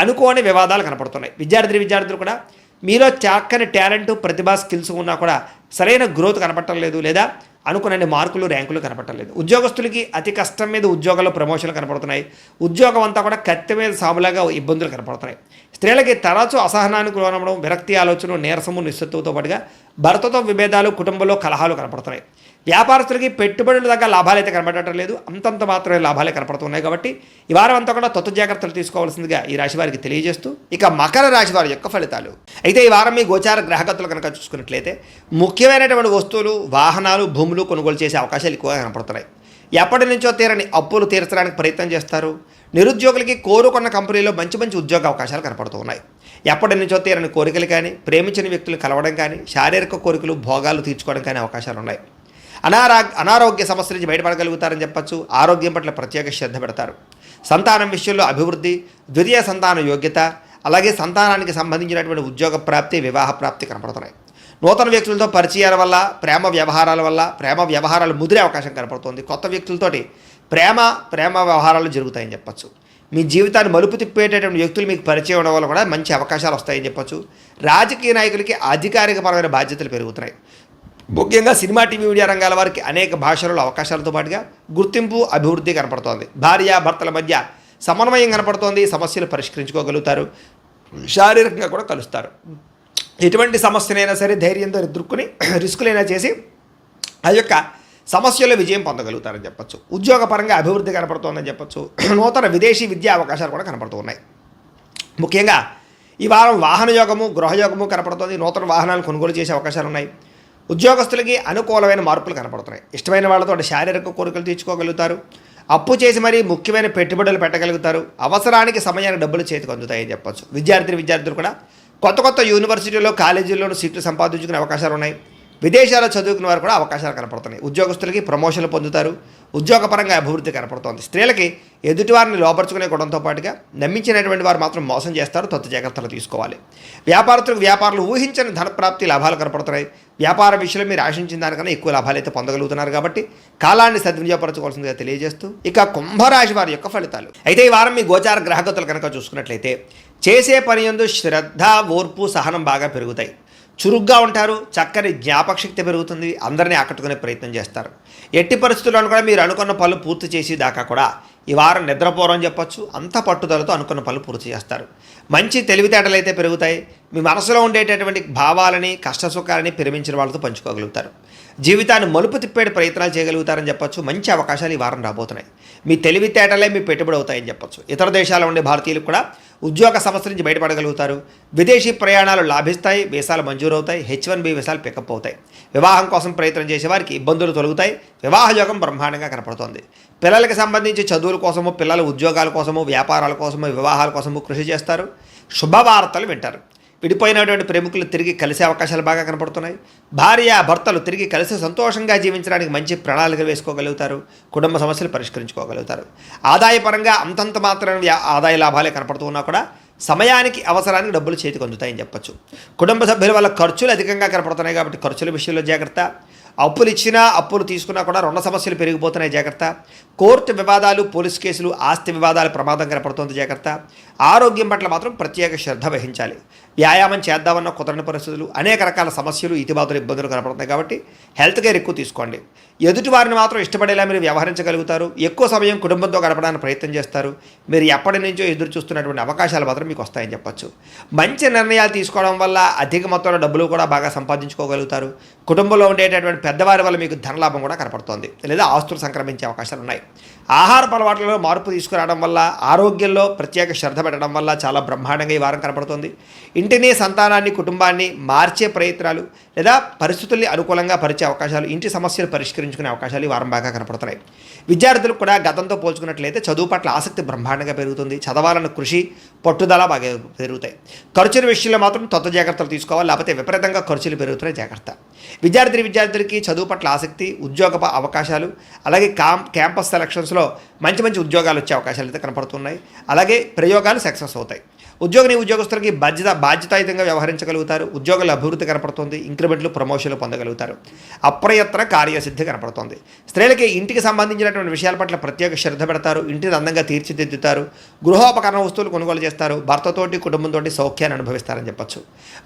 A: అనుకోని వివాదాలు కనపడుతున్నాయి. విద్యార్థులు కూడా మీలో చక్కని టాలెంట్, ప్రతిభా, స్కిల్స్ ఉన్నా కూడా సరైన గ్రోత్ కనపడటం లేదు, లేదా అనుకున్న మార్కులు, ర్యాంకులు కనపడటం లేదు. ఉద్యోగస్తులకి అతి కష్టం మీద ఉద్యోగాల్లో ప్రమోషన్లు కనపడుతున్నాయి. ఉద్యోగం అంతా కూడా కత్తి మీద సాములాగా ఇబ్బందులు కనపడుతున్నాయి. స్త్రీలకి తరచూ అసహనానికి లోనవడం, విరక్తి ఆలోచన, నీరసము, నిస్సత్తుతో పాటుగా భర్తతో విభేదాలు, కుటుంబంలో కలహాలు కనపడుతున్నాయి. వ్యాపారస్తులకి పెట్టుబడుల దగ్గర లాభాలు అయితే కనపడటం లేదు. అంతంత మాత్రమే లాభాలే కనపడుతున్నాయి. కాబట్టి ఈ వారం అంతా కూడా తత్వ జాగ్రత్తలు తీసుకోవాల్సిందిగా ఈ రాశి వారికి తెలియజేస్తూ, ఇక మకర రాశి వారి యొక్క ఫలితాలు. అయితే ఈ వారం మీ గోచార గ్రహగతులు కనుక చూసుకున్నట్లయితే ముఖ్యమైనటువంటి వస్తువులు, వాహనాలు, భూములు కొనుగోలు చేసే అవకాశాలు ఎక్కువగా కనపడుతున్నాయి. ఎప్పటి నుంచో తీరని అప్పులు తీర్చడానికి ప్రయత్నం చేస్తారు. నిరుద్యోగులకి కోరుకున్న కంపెనీలో మంచి మంచి ఉద్యోగ అవకాశాలు కనపడుతూ ఉన్నాయి. ఎప్పటి నుంచో తీరని కోరికలు కానీ, ప్రేమించిన వ్యక్తులు కలవడం కానీ, శారీరక కోరికలు, భోగాలు తీర్చుకోవడం కానీ అవకాశాలు ఉన్నాయి. అనారోగ్య సమస్యల నుంచి బయటపడగలుగుతారని చెప్పచ్చు. ఆరోగ్యం పట్ల ప్రత్యేక శ్రద్ధ పెడతారు. సంతానం విషయంలో అభివృద్ధి, ద్వితీయ సంతాన యోగ్యత, అలాగే సంతానానికి సంబంధించినటువంటి ఉద్యోగ ప్రాప్తి, వివాహ ప్రాప్తి కనపడుతున్నాయి. నూతన వ్యక్తులతో పరిచయాల వల్ల, ప్రేమ వ్యవహారాలు ముదిరే అవకాశం కనపడుతుంది. కొత్త వ్యక్తులతోటి ప్రేమ వ్యవహారాలు జరుగుతాయని చెప్పచ్చు. మీ జీవితాన్ని మలుపు తిప్పేటటువంటి వ్యక్తులు మీకు పరిచయం అవడం వల్ల కూడా మంచి అవకాశాలు వస్తాయని చెప్పచ్చు. రాజకీయ నాయకులకి అధికారికపరమైన బాధ్యతలు పెరుగుతున్నాయి. ముఖ్యంగా సినిమా, టీవీ, మీడియా రంగాల వారికి అనేక భాషలలో అవకాశాలతో పాటుగా గుర్తింపు, అభివృద్ధి కనపడుతోంది. భార్యాభర్తల మధ్య సమన్వయం కనపడుతోంది. సమస్యలు పరిష్కరించుకోగలుగుతారు. శారీరకంగా కూడా కలుస్తారు. ఎటువంటి సమస్యనైనా సరే ధైర్యంతో ఎదుర్కొని రిస్కులైనా చేసి ఆ యొక్క సమస్యల్లో విజయం పొందగలుగుతారని చెప్పచ్చు. ఉద్యోగపరంగా అభివృద్ధి కనపడుతోందని చెప్పచ్చు. నూతన విదేశీ విద్యా అవకాశాలు కూడా కనపడుతూ ఉన్నాయి. ముఖ్యంగా ఈ వారం వాహన యోగము, గృహయోగము కనపడుతోంది. నూతన వాహనాలు కొనుగోలు చేసే అవకాశాలు ఉన్నాయి. ఉద్యోగస్తులకి అనుకూలమైన మార్పులు కనపడుతున్నాయి. ఇష్టమైన వాళ్ళతో శారీరక కోరికలు తీర్చుకోగలుగుతారు. అప్పు చేసి మరీ ముఖ్యమైన పెట్టుబడులు పెట్టగలుగుతారు. అవసరానికి సమయానికి డబ్బులు చేతికి అందుతాయని చెప్పచ్చు. విద్యార్థులు కూడా కొత్త యూనివర్సిటీలో, కాలేజీల్లోనూ సీట్లు సంపాదించుకునే అవకాశాలు ఉన్నాయి. విదేశాల్లో చదువుకునే వారు కూడా అవకాశాలు కనపడుతున్నాయి. ఉద్యోగస్తులకి ప్రమోషన్లు పొందుతారు. ఉద్యోగపరంగా అభివృద్ధి కనపడుతోంది. స్త్రీలకి ఎదుటివారిని లోపరుచుకునే గుణంతో పాటుగా నమ్మించినటువంటి వారు మాత్రం మోసం చేస్తారు. తత్వ జాగ్రత్తలు తీసుకోవాలి. వ్యాపారులు ఊహించని ధనప్రాప్తి, లాభాలు కనపడుతున్నాయి. వ్యాపార విషయంలో మీరు ఆశించిన దానికన్నా ఎక్కువ లాభాలు అయితే పొందగలుగుతున్నారు. కాబట్టి కాలాన్ని సద్వినియోగపరచుకోవాల్సిందిగా తెలియజేస్తూ, ఇక కుంభరాశి వారి యొక్క ఫలితాలు. అయితే ఈ వారం మీ గోచార గ్రహగతులు కనుక చూసుకున్నట్లయితే చేసే పని యందు శ్రద్ధ, ఓర్పు, సహనం బాగా పెరుగుతాయి. చురుగ్గా ఉంటారు. చక్కని జ్ఞాపకశక్తి పెరుగుతుంది. అందరినీ ఆకట్టుకునే ప్రయత్నం చేస్తారు. ఎట్టి పరిస్థితుల్లో కూడా మీరు అనుకున్న పనులు పూర్తి చేసి దాకా కూడా ఈ వారం నిద్రపోరని చెప్పచ్చు. అంత పట్టుదలతో అనుకున్న పనులు పూర్తి చేస్తారు. మంచి తెలివితేటలు అయితే పెరుగుతాయి. మీ మనసులో ఉండేటటువంటి భావాలని, కష్టసుఖాలని ప్రేమించిన వాళ్ళతో పంచుకోగలుగుతారు. జీవితాన్ని మలుపు తిప్పేటి ప్రయత్నాలు చేయగలుగుతారని చెప్పచ్చు. మంచి అవకాశాలు ఈ వారం రాబోతున్నాయి. మీ తెలివితేటలే మీ పెట్టుబడి అవుతాయని చెప్పచ్చు. ఇతర దేశాల్లో ఉండే భారతీయులకు కూడా ఉద్యోగ సమస్య నుంచి బయటపడగలుగుతారు. విదేశీ ప్రయాణాలు లాభిస్తాయి. వీసాలు మంజూరవుతాయి. H1B వీసాలు పికప్ అవుతాయి. వివాహం కోసం ప్రయత్నం చేసేవారికి ఇబ్బందులు తొలగుతాయి. వివాహ యోగం బ్రహ్మాండంగా కనపడుతోంది. పిల్లలకి సంబంధించి చదువుల కోసము, పిల్లల ఉద్యోగాల కోసము, వ్యాపారాల కోసము, వివాహాల కోసము కృషి చేస్తారు. శుభవార్తలు వింటారు. విడిపోయినటువంటి ప్రేమికులు తిరిగి కలిసే అవకాశాలు బాగా కనపడుతున్నాయి. భర్తలు తిరిగి కలిసి సంతోషంగా జీవించడానికి మంచి ప్రణాళికలు వేసుకోగలుగుతారు. కుటుంబ సమస్యలు పరిష్కరించుకోగలుగుతారు. ఆదాయపరంగా అంతంత మాత్రమే ఆదాయ లాభాలే కనపడుతున్నా కూడా సమయానికి అవసరానికి డబ్బులు చేతికి అందుతాయని చెప్పొచ్చు. కుటుంబ సభ్యుల వల్ల ఖర్చులు అధికంగా కనపడుతున్నాయి కాబట్టి ఖర్చుల విషయంలో జాగ్రత్త. అప్పులు ఇచ్చినా అప్పులు తీసుకున్నా కూడా రుణ సమస్యలు పెరిగిపోతున్నాయి జాగ్రత్త. కోర్టు వివాదాలు, పోలీస్ కేసులు, ఆస్తి వివాదాలు ప్రమాదం కనపడుతుంది జాగ్రత్త. ఆరోగ్యం పట్ల మాత్రం ప్రత్యేక శ్రద్ధ వహించాలి. వ్యాయామం చేద్దామన్న కుదరని పరిస్థితులు, అనేక రకాల సమస్యలు, ఇతిబాతులు, ఇబ్బందులు కనపడుతున్నాయి కాబట్టి హెల్త్ కేర్ ఎక్కువ తీసుకోండి. ఎదుటి వారిని మాత్రం ఇష్టపడేలా మీరు వ్యవహరించగలుగుతారు. ఎక్కువ సమయం కుటుంబంతో గడపడానికి ప్రయత్నం చేస్తారు. మీరు ఎప్పటి నుంచో ఎదురు చూస్తున్నటువంటి అవకాశాలు మాత్రం మీకు వస్తాయని చెప్పొచ్చు. మంచి నిర్ణయాలు తీసుకోవడం వల్ల అధిక మొత్తంలో డబ్బులు కూడా బాగా సంపాదించుకోగలుగుతారు. కుటుంబంలో ఉండేటటువంటి పెద్దవారి వల్ల మీకు ధనలాభం కూడా కనపడుతోంది, లేదా ఆస్తులు సంక్రమించే అవకాశాలు ఉన్నాయి. ఆహార అలవాట్లలో మార్పు తీసుకురావడం వల్ల, ఆరోగ్యంలో ప్రత్యేక శ్రద్ధ పెట్టడం వల్ల చాలా బ్రహ్మాండంగా ఈ వారం కనపడుతుంది. ఇంటిని, సంతానాన్ని, కుటుంబాన్ని మార్చే ప్రయత్నాలు లేదా పరిస్థితుల్ని అనుకూలంగా పరిచే అవకాశాలు, ఇంటి సమస్యలు పరిష్కరించుకునే అవకాశాలు ఈ వారం బాగా కనపడుతున్నాయి. విద్యార్థులకు కూడా గతంతో పోల్చుకున్నట్లయితే చదువు పట్ల ఆసక్తి బ్రహ్మాండంగా పెరుగుతుంది. చదవాలన్న కృషి, పట్టుదల బాగా పెరుగుతాయి. ఖర్చుల విషయంలో మాత్రం జాగ్రత్తలు తీసుకోవాలి, లేకపోతే విపరీతంగా ఖర్చులు పెరుగుతున్నాయి జాగ్రత్త. విద్యార్థులకి చదువు పట్ల ఆసక్తి, ఉద్యోగ అవకాశాలు, అలాగే క్యాంపస్ సెలక్షన్స్లో మంచి మంచి ఉద్యోగాలు వచ్చే అవకాశాలు అయితే కనపడుతున్నాయి. అలాగే ప్రయోగాలు సక్సెస్ అవుతాయి. ఉద్యోగస్తులకి బాధ్యతాయుతంగా వ్యవహరించగలుగుతారు. ఉద్యోగాల అభివృద్ధి కనపడుతుంది. ఇంక్రిమెంట్లు, ప్రమోషన్లు పొందగలుగుతారు. అప్రయత్న కార్యసిద్ధి కనపడుతుంది. స్త్రీలకి ఇంటికి సంబంధించినటువంటి విషయాల పట్ల ప్రత్యేక శ్రద్ధ పెడతారు. ఇంటిని అందంగా తీర్చిదిద్దుతారు. గృహోపకరణ వస్తువులు కొనుగోలు చేస్తారు. భర్తతోటి, కుటుంబంతో సౌఖ్యాన్ని అనుభవిస్తారని చెప్పొచ్చు.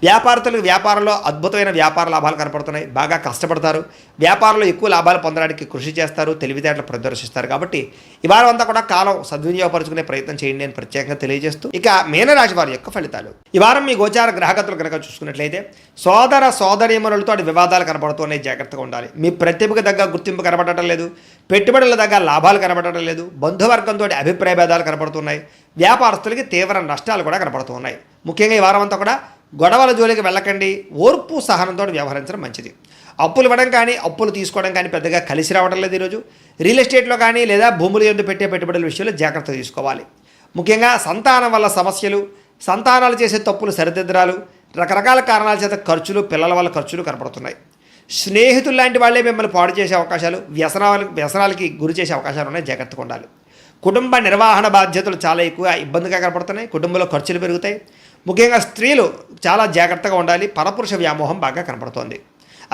A: వ్యాపారస్తులకు వ్యాపారంలో అద్భుతమైన వ్యాపార లాభాలు కనపడుతున్నాయి. బాగా కష్టపడతారు. వ్యాపారంలో ఎక్కువ లాభాలు పొందడానికి కృషి చేస్తారు. తెలివితేటలు ప్రదర్శిస్తారు. కాబట్టి ఈ వారం అంతా కూడా కాలం సద్వినియోగపరుచుకునే ప్రయత్నం చేయండి అని ప్రత్యేకంగా తెలియజేస్తూ, ఇక మీనరాశి వారి యొక్క ఫలితాలు. ఈ వారం మీ గోచార గ్రహగతులు కనుక చూసుకున్నట్లయితే సోదర సోదరీమణులతో వివాదాలు కనబడుతున్నాయి, జాగ్రత్తగా ఉండాలి. మీ ప్రతిభకు తగ్గ గుర్తింపు కనబడటం లేదు. పెట్టుబడుల దగ్గర లాభాలు కనబడటం లేదు. బంధువర్గంతో అభిప్రాయ భేదాలు కనబడుతున్నాయి. వ్యాపారస్తులకి తీవ్ర నష్టాలు కూడా కనబడుతున్నాయి. ముఖ్యంగా ఈ వారం అంతా కూడా గొడవల జోలికి వెళ్ళకండి. ఓర్పు, సహనంతో వ్యవహరించడం మంచిది. అప్పులు ఇవ్వడం కానీ, అప్పులు తీసుకోవడం కానీ పెద్దగా కలిసి రావడం లేదు ఈరోజు. రియల్ ఎస్టేట్లో కానీ లేదా భూములు యందు పెట్టే పెట్టుబడుల విషయంలో జాగ్రత్త తీసుకోవాలి. ముఖ్యంగా సంతానం వల్ల సమస్యలు, సంతానాలు చేసే తప్పులు సరిదిద్దరాలు, రకరకాల కారణాల చేత ఖర్చులు, పిల్లల వల్ల ఖర్చులు కనపడుతున్నాయి. స్నేహితులు లాంటి వాళ్ళే మిమ్మల్ని పాడు చేసే అవకాశాలు, వ్యసనాలకి గురి చేసే అవకాశాలు ఉన్నాయి, జాగ్రత్తగా ఉండాలి. కుటుంబ నిర్వహణ బాధ్యతలు చాలా ఎక్కువ ఇబ్బందిగా కనపడుతున్నాయి. కుటుంబంలో ఖర్చులు పెరుగుతాయి. ముఖ్యంగా స్త్రీలు చాలా జాగ్రత్తగా ఉండాలి. పరపురుష వ్యామోహం బాగా కనపడుతోంది.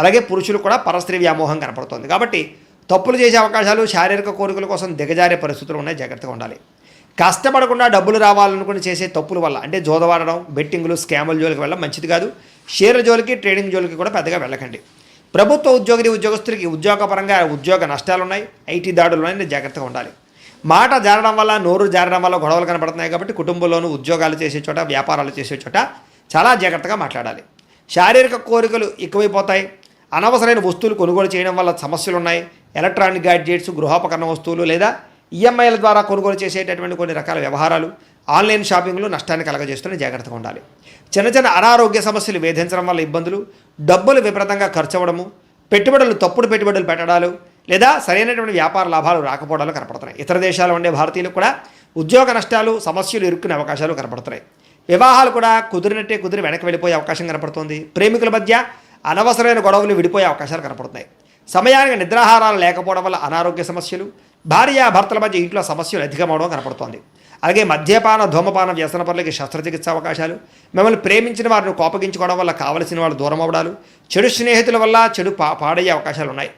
A: అలాగే పురుషులు కూడా పరస్త్రీ వ్యామోహం కనపడుతోంది. కాబట్టి తప్పులు చేసే అవకాశాలు, శారీరక కోరికల కోసం దిగజారే పరిస్థితులు ఉన్నాయి, జాగ్రత్తగా ఉండాలి. కష్టపడకుండా డబ్బులు రావాలనుకుని చేసే తప్పుల వల్ల, అంటే జోదవాడడం, బెట్టింగులు, స్కాముల జోలికి వెళ్ళడం మంచిది కాదు. షేర్ల జోలికి, ట్రేడింగ్ జోలికి కూడా పెద్దగా వెళ్ళకండి. ప్రభుత్వ ఉద్యోగస్తులకి ఉద్యోగపరంగా ఉద్యోగ నష్టాలు ఉన్నాయి, ఐటీ దాడులు ఉన్నాయి, జాగ్రత్తగా ఉండాలి. మాట జారడం వల్ల, నోరు జారడం వల్ల గొడవలు కనపడుతున్నాయి. కాబట్టి కుటుంబంలోనూ, ఉద్యోగాలు చేసే చోట, వ్యాపారాలు చేసే చోట చాలా జాగ్రత్తగా మాట్లాడాలి. శారీరక కోరికలు ఎక్కువైపోతాయి. అనవసరమైన వస్తువులు కొనుగోలు చేయడం వల్ల సమస్యలు ఉన్నాయి. ఎలక్ట్రానిక్ గ్యాడ్జెట్స్, గృహోపకరణ వస్తువులు లేదా ఈఎంఐల ద్వారా కొనుగోలు చేసేటటువంటి కొన్ని రకాల వ్యవహారాలు, ఆన్లైన్ షాపింగ్లు నష్టాన్ని కలగజేస్తూనే జాగ్రత్తగా ఉండాలి. చిన్న చిన్న అనారోగ్య సమస్యలు వేధించడం వల్ల ఇబ్బందులు, డబ్బులు విపరీతంగా ఖర్చు అవ్వడము, తప్పుడు పెట్టుబడులు పెట్టడాలు లేదా సరైనటువంటి వ్యాపార లాభాలు రాకపోవడాలు కనపడుతున్నాయి. ఇతర దేశాల్లో ఉండే భారతీయులకు కూడా ఉద్యోగ నష్టాలు, సమస్యలు ఇరుక్కునే అవకాశాలు కనపడుతున్నాయి. వివాహాలు కూడా కుదిరి వెనక్కి వెళ్ళిపోయే అవకాశం కనపడుతుంది. ప్రేమికుల మధ్య అనవసరమైన గొడవలు విడిపోయే అవకాశాలు కనపడుతున్నాయి. సమయానికి నిద్రాహారాలు లేకపోవడం వల్ల అనారోగ్య సమస్యలు, భార్యాభర్తల మధ్య ఇంట్లో సమస్యలు అధికమవడం కనపడుతోంది. అలాగే మద్యపాన, ధూమపాన వ్యసన పనులకి శస్త్రచికిత్స అవకాశాలు, మిమ్మల్ని ప్రేమించిన వారిని కోపగించుకోవడం వల్ల కావలసిన వాళ్ళు దూరం అవ్వడాలు, చెడు స్నేహితుల వల్ల చెడు పాడయ్యే అవకాశాలు ఉన్నాయి.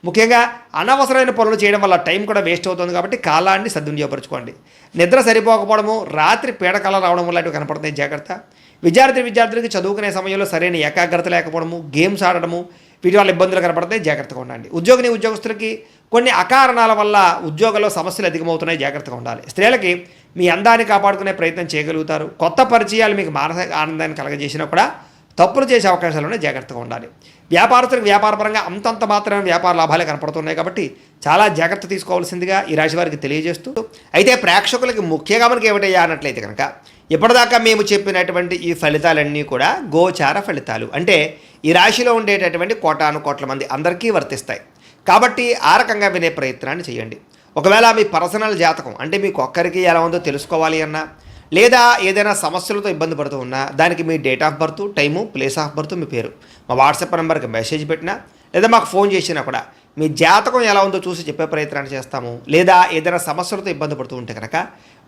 A: ముఖ్యంగా అనవసరమైన పనులు చేయడం వల్ల టైం కూడా వేస్ట్ అవుతుంది. కాబట్టి కాలాన్ని సద్వినియోగపరచుకోండి. నిద్ర సరిపోకపోవడము, రాత్రి పీడకల రావడం లాంటివి కనపడుతున్నాయి, జాగ్రత్త. విద్యార్థులకి చదువుకునే సమయంలో సరైన ఏకాగ్రత లేకపోవడము, గేమ్స్ ఆడడము, వీటి వల్ల ఇబ్బందులు కనపడతాయి, జాగ్రత్తగా ఉండండి. ఉద్యోగస్తులకి కొన్ని అకారణాల వల్ల ఉద్యోగంలో సమస్యలు అధికమవుతున్నాయి, జాగ్రత్తగా ఉండాలి. స్త్రీలకి మీ అందాన్ని కాపాడుకునే ప్రయత్నం చేయగలుగుతారు. కొత్త పరిచయాలు మీకు మానసిక ఆనందాన్ని కలగజేసినా కూడా తప్పులు చేసే అవకాశాలు ఉన్నాయి, జాగ్రత్తగా ఉండాలి. వ్యాపారస్తులకు వ్యాపారపరంగా అంతంత మాత్రమే వ్యాపార లాభాలే కనపడుతున్నాయి. కాబట్టి చాలా జాగ్రత్త తీసుకోవాల్సిందిగా ఈ రాశి వారికి తెలియజేస్తూ, అయితే ప్రేక్షకులకి ముఖ్యంగా మనకి ఏమిటయ్యా అన్నట్లయితే కనుక, ఇప్పటిదాకా మేము చెప్పినటువంటి ఈ ఫలితాలన్నీ కూడా గోచార ఫలితాలు. అంటే ఈ రాశిలో ఉండేటటువంటి కోటాను కోట్ల మంది అందరికీ వర్తిస్తాయి. కాబట్టి ఆ రకంగా వినే ప్రయత్నాన్ని చేయండి. ఒకవేళ మీ పర్సనల్ జాతకం, అంటే మీకు ఒక్కరికి ఎలా ఉందో తెలుసుకోవాలి అన్నా, లేదా ఏదైనా సమస్యలతో ఇబ్బంది పడుతూ ఉన్నా, దానికి మీ date of birth, time, place of birth, మీ పేరు మా వాట్సాప్ నెంబర్కి మెసేజ్ పెట్టినా, లేదా మాకు ఫోన్ చేసినా కూడా మీ జాతకం ఎలా ఉందో చూసి చెప్పే ప్రయత్నాన్ని చేస్తాము. లేదా ఏదైనా సమస్యలతో ఇబ్బంది పడుతూ ఉంటే కనుక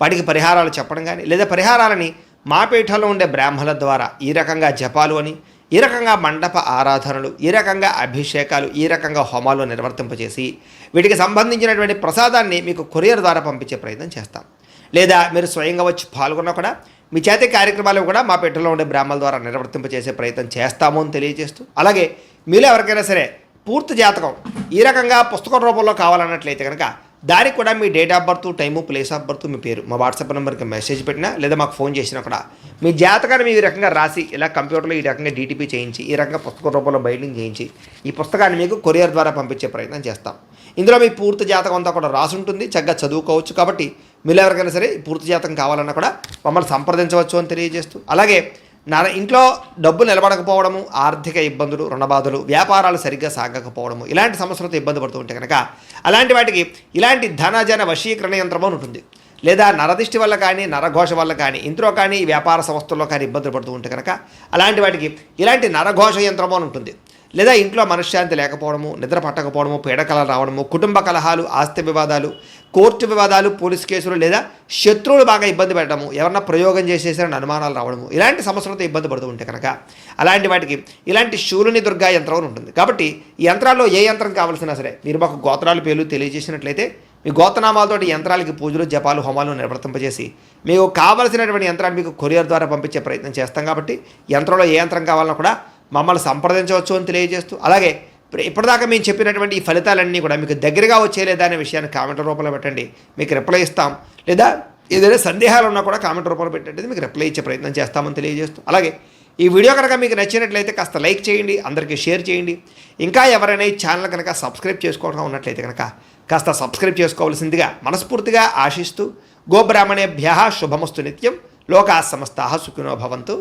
A: వాటికి పరిహారాలు చెప్పడం కానీ, లేదా పరిహారాలని మా పీఠంలో ఉండే బ్రాహ్మణుల ద్వారా ఈ రకంగా జపాలు అని, ఈ రకంగా మండప ఆరాధనలు, ఈ రకంగా అభిషేకాలు, ఈ రకంగా హోమాలు నిర్వర్తింపచేసి వీటికి సంబంధించినటువంటి ప్రసాదాన్ని మీకు కొరియర్ ద్వారా పంపించే ప్రయత్నం చేస్తాం. లేదా మీరు స్వయంగా వచ్చి పాల్గొన్నా కూడా మీ చేతి కార్యక్రమాలు కూడా మా పీఠంలో ఉండే బ్రాహ్మణుల ద్వారా నిర్వర్తింపచేసే ప్రయత్నం చేస్తాము అని తెలియజేస్తూ, అలాగే మీలో ఎవరికైనా సరే పూర్తి జాతకం ఈ రకంగా పుస్తకం రూపంలో కావాలన్నట్లయితే కనుక దానికి కూడా మీ date of birth, time, place of birth, మీ పేరు మా వాట్సాప్ నెంబర్కి మెసేజ్ పెట్టినా లేదా మాకు ఫోన్ చేసినా కూడా మీ జాతకాన్ని మీ ఈ రకంగా రాసి ఇలా కంప్యూటర్లో ఈ రకంగా డీటీపీ చేయించి ఈ రకంగా పుస్తకం రూపంలో బైండింగ్ చేయించి ఈ పుస్తకాన్ని మీకు కొరియర్ ద్వారా పంపించే ప్రయత్నం చేస్తాం. ఇందులో మీ పూర్తి జాతకం అంతా కూడా రాసి ఉంటుంది, చక్కగా చదువుకోవచ్చు. కాబట్టి మీరు ఎవరికైనా సరే పూర్తి జాతకం కావాలన్నా కూడా మమ్మల్ని సంప్రదించవచ్చు అని తెలియజేస్తూ, అలాగే ఇంట్లో డబ్బు నిలబడకపోవడము, ఆర్థిక ఇబ్బందులు, రుణబాధలు, వ్యాపారాలు సరిగ్గా సాగకపోవడము, ఇలాంటి సమస్యలతో ఇబ్బంది పడుతూ ఉంటే కనుక అలాంటి వాటికి ఇలాంటి ధనజన వశీకరణ యంత్రం అని ఉంటుంది. లేదా నరదిష్టి వల్ల కానీ, నరఘోష వల్ల కానీ, ఇంట్లో కానీ, వ్యాపార సంస్థల్లో కానీ ఇబ్బందులు పడుతూ ఉంటే కనుక అలాంటి వాటికి ఇలాంటి నరఘోష యంత్రం అని ఉంటుంది. లేదా ఇంట్లో మనశ్శాంతి లేకపోవడము, నిద్ర పట్టకపోవడము, పీడకలలు రావడము, కుటుంబ కలహాలు, ఆస్తి వివాదాలు, కోర్టు వివాదాలు, పోలీసు కేసులు, లేదా శత్రువులు బాగా ఇబ్బంది పెట్టడము, ఎవరన్నా ప్రయోగం చేసేసారని అనుమానాలు రావడము, ఇలాంటి సమస్యలతో ఇబ్బంది పడుతూ ఉంటే కనుక అలాంటి వాటికి ఇలాంటి శూలుని దుర్గా యంత్రం అని ఉంటుంది. కాబట్టి ఈ యంత్రాల్లో ఏ యంత్రం కావాల్సినా సరే మీరు మాకు గోత్రాలు పేర్లు తెలియజేసినట్లయితే మీ గోత్రనామాలతో యంత్రాలకి పూజలు, జపాలు, హోమాలు నిర్వర్తింపజేసి మీకు కావలసినటువంటి యంత్రాన్ని మీకు కొరియర్ ద్వారా పంపించే ప్రయత్నం చేస్తాం. కాబట్టి యంత్రంలో ఏ యంత్రం కావాలన్నా కూడా మమ్మల్ని సంప్రదించవచ్చు అని తెలియజేస్తూ, అలాగే ఇప్పటిదాకా మేము చెప్పినటువంటి ఈ ఫలితాలన్నీ కూడా మీకు దగ్గరగా వచ్చేలేదా అనే విషయాన్ని కామెంట్ రూపంలో పెట్టండి, మీకు రిప్లై ఇస్తాం. లేదా ఏదైనా సందేహాలు ఉన్నా కూడా కామెంట్ రూపంలో పెట్టండి, మీకు రిప్లై ఇచ్చే ప్రయత్నం చేస్తామని తెలియజేస్తూ, అలాగే ఈ వీడియో కనుక మీకు నచ్చినట్లయితే కాస్త లైక్ చేయండి, అందరికీ షేర్ చేయండి. ఇంకా ఎవరైనా ఈ ఛానల్ కనుక సబ్స్క్రైబ్ చేసుకోవడం ఉన్నట్లయితే కనుక కాస్త సబ్స్క్రైబ్ చేసుకోవాల్సిందిగా మనస్ఫూర్తిగా ఆశిస్తూ, గోబ్రాహ్మణేభ్యః శుభమస్తు నిత్యం, లోకాः సమస్తాः సుఖినో భవంతు.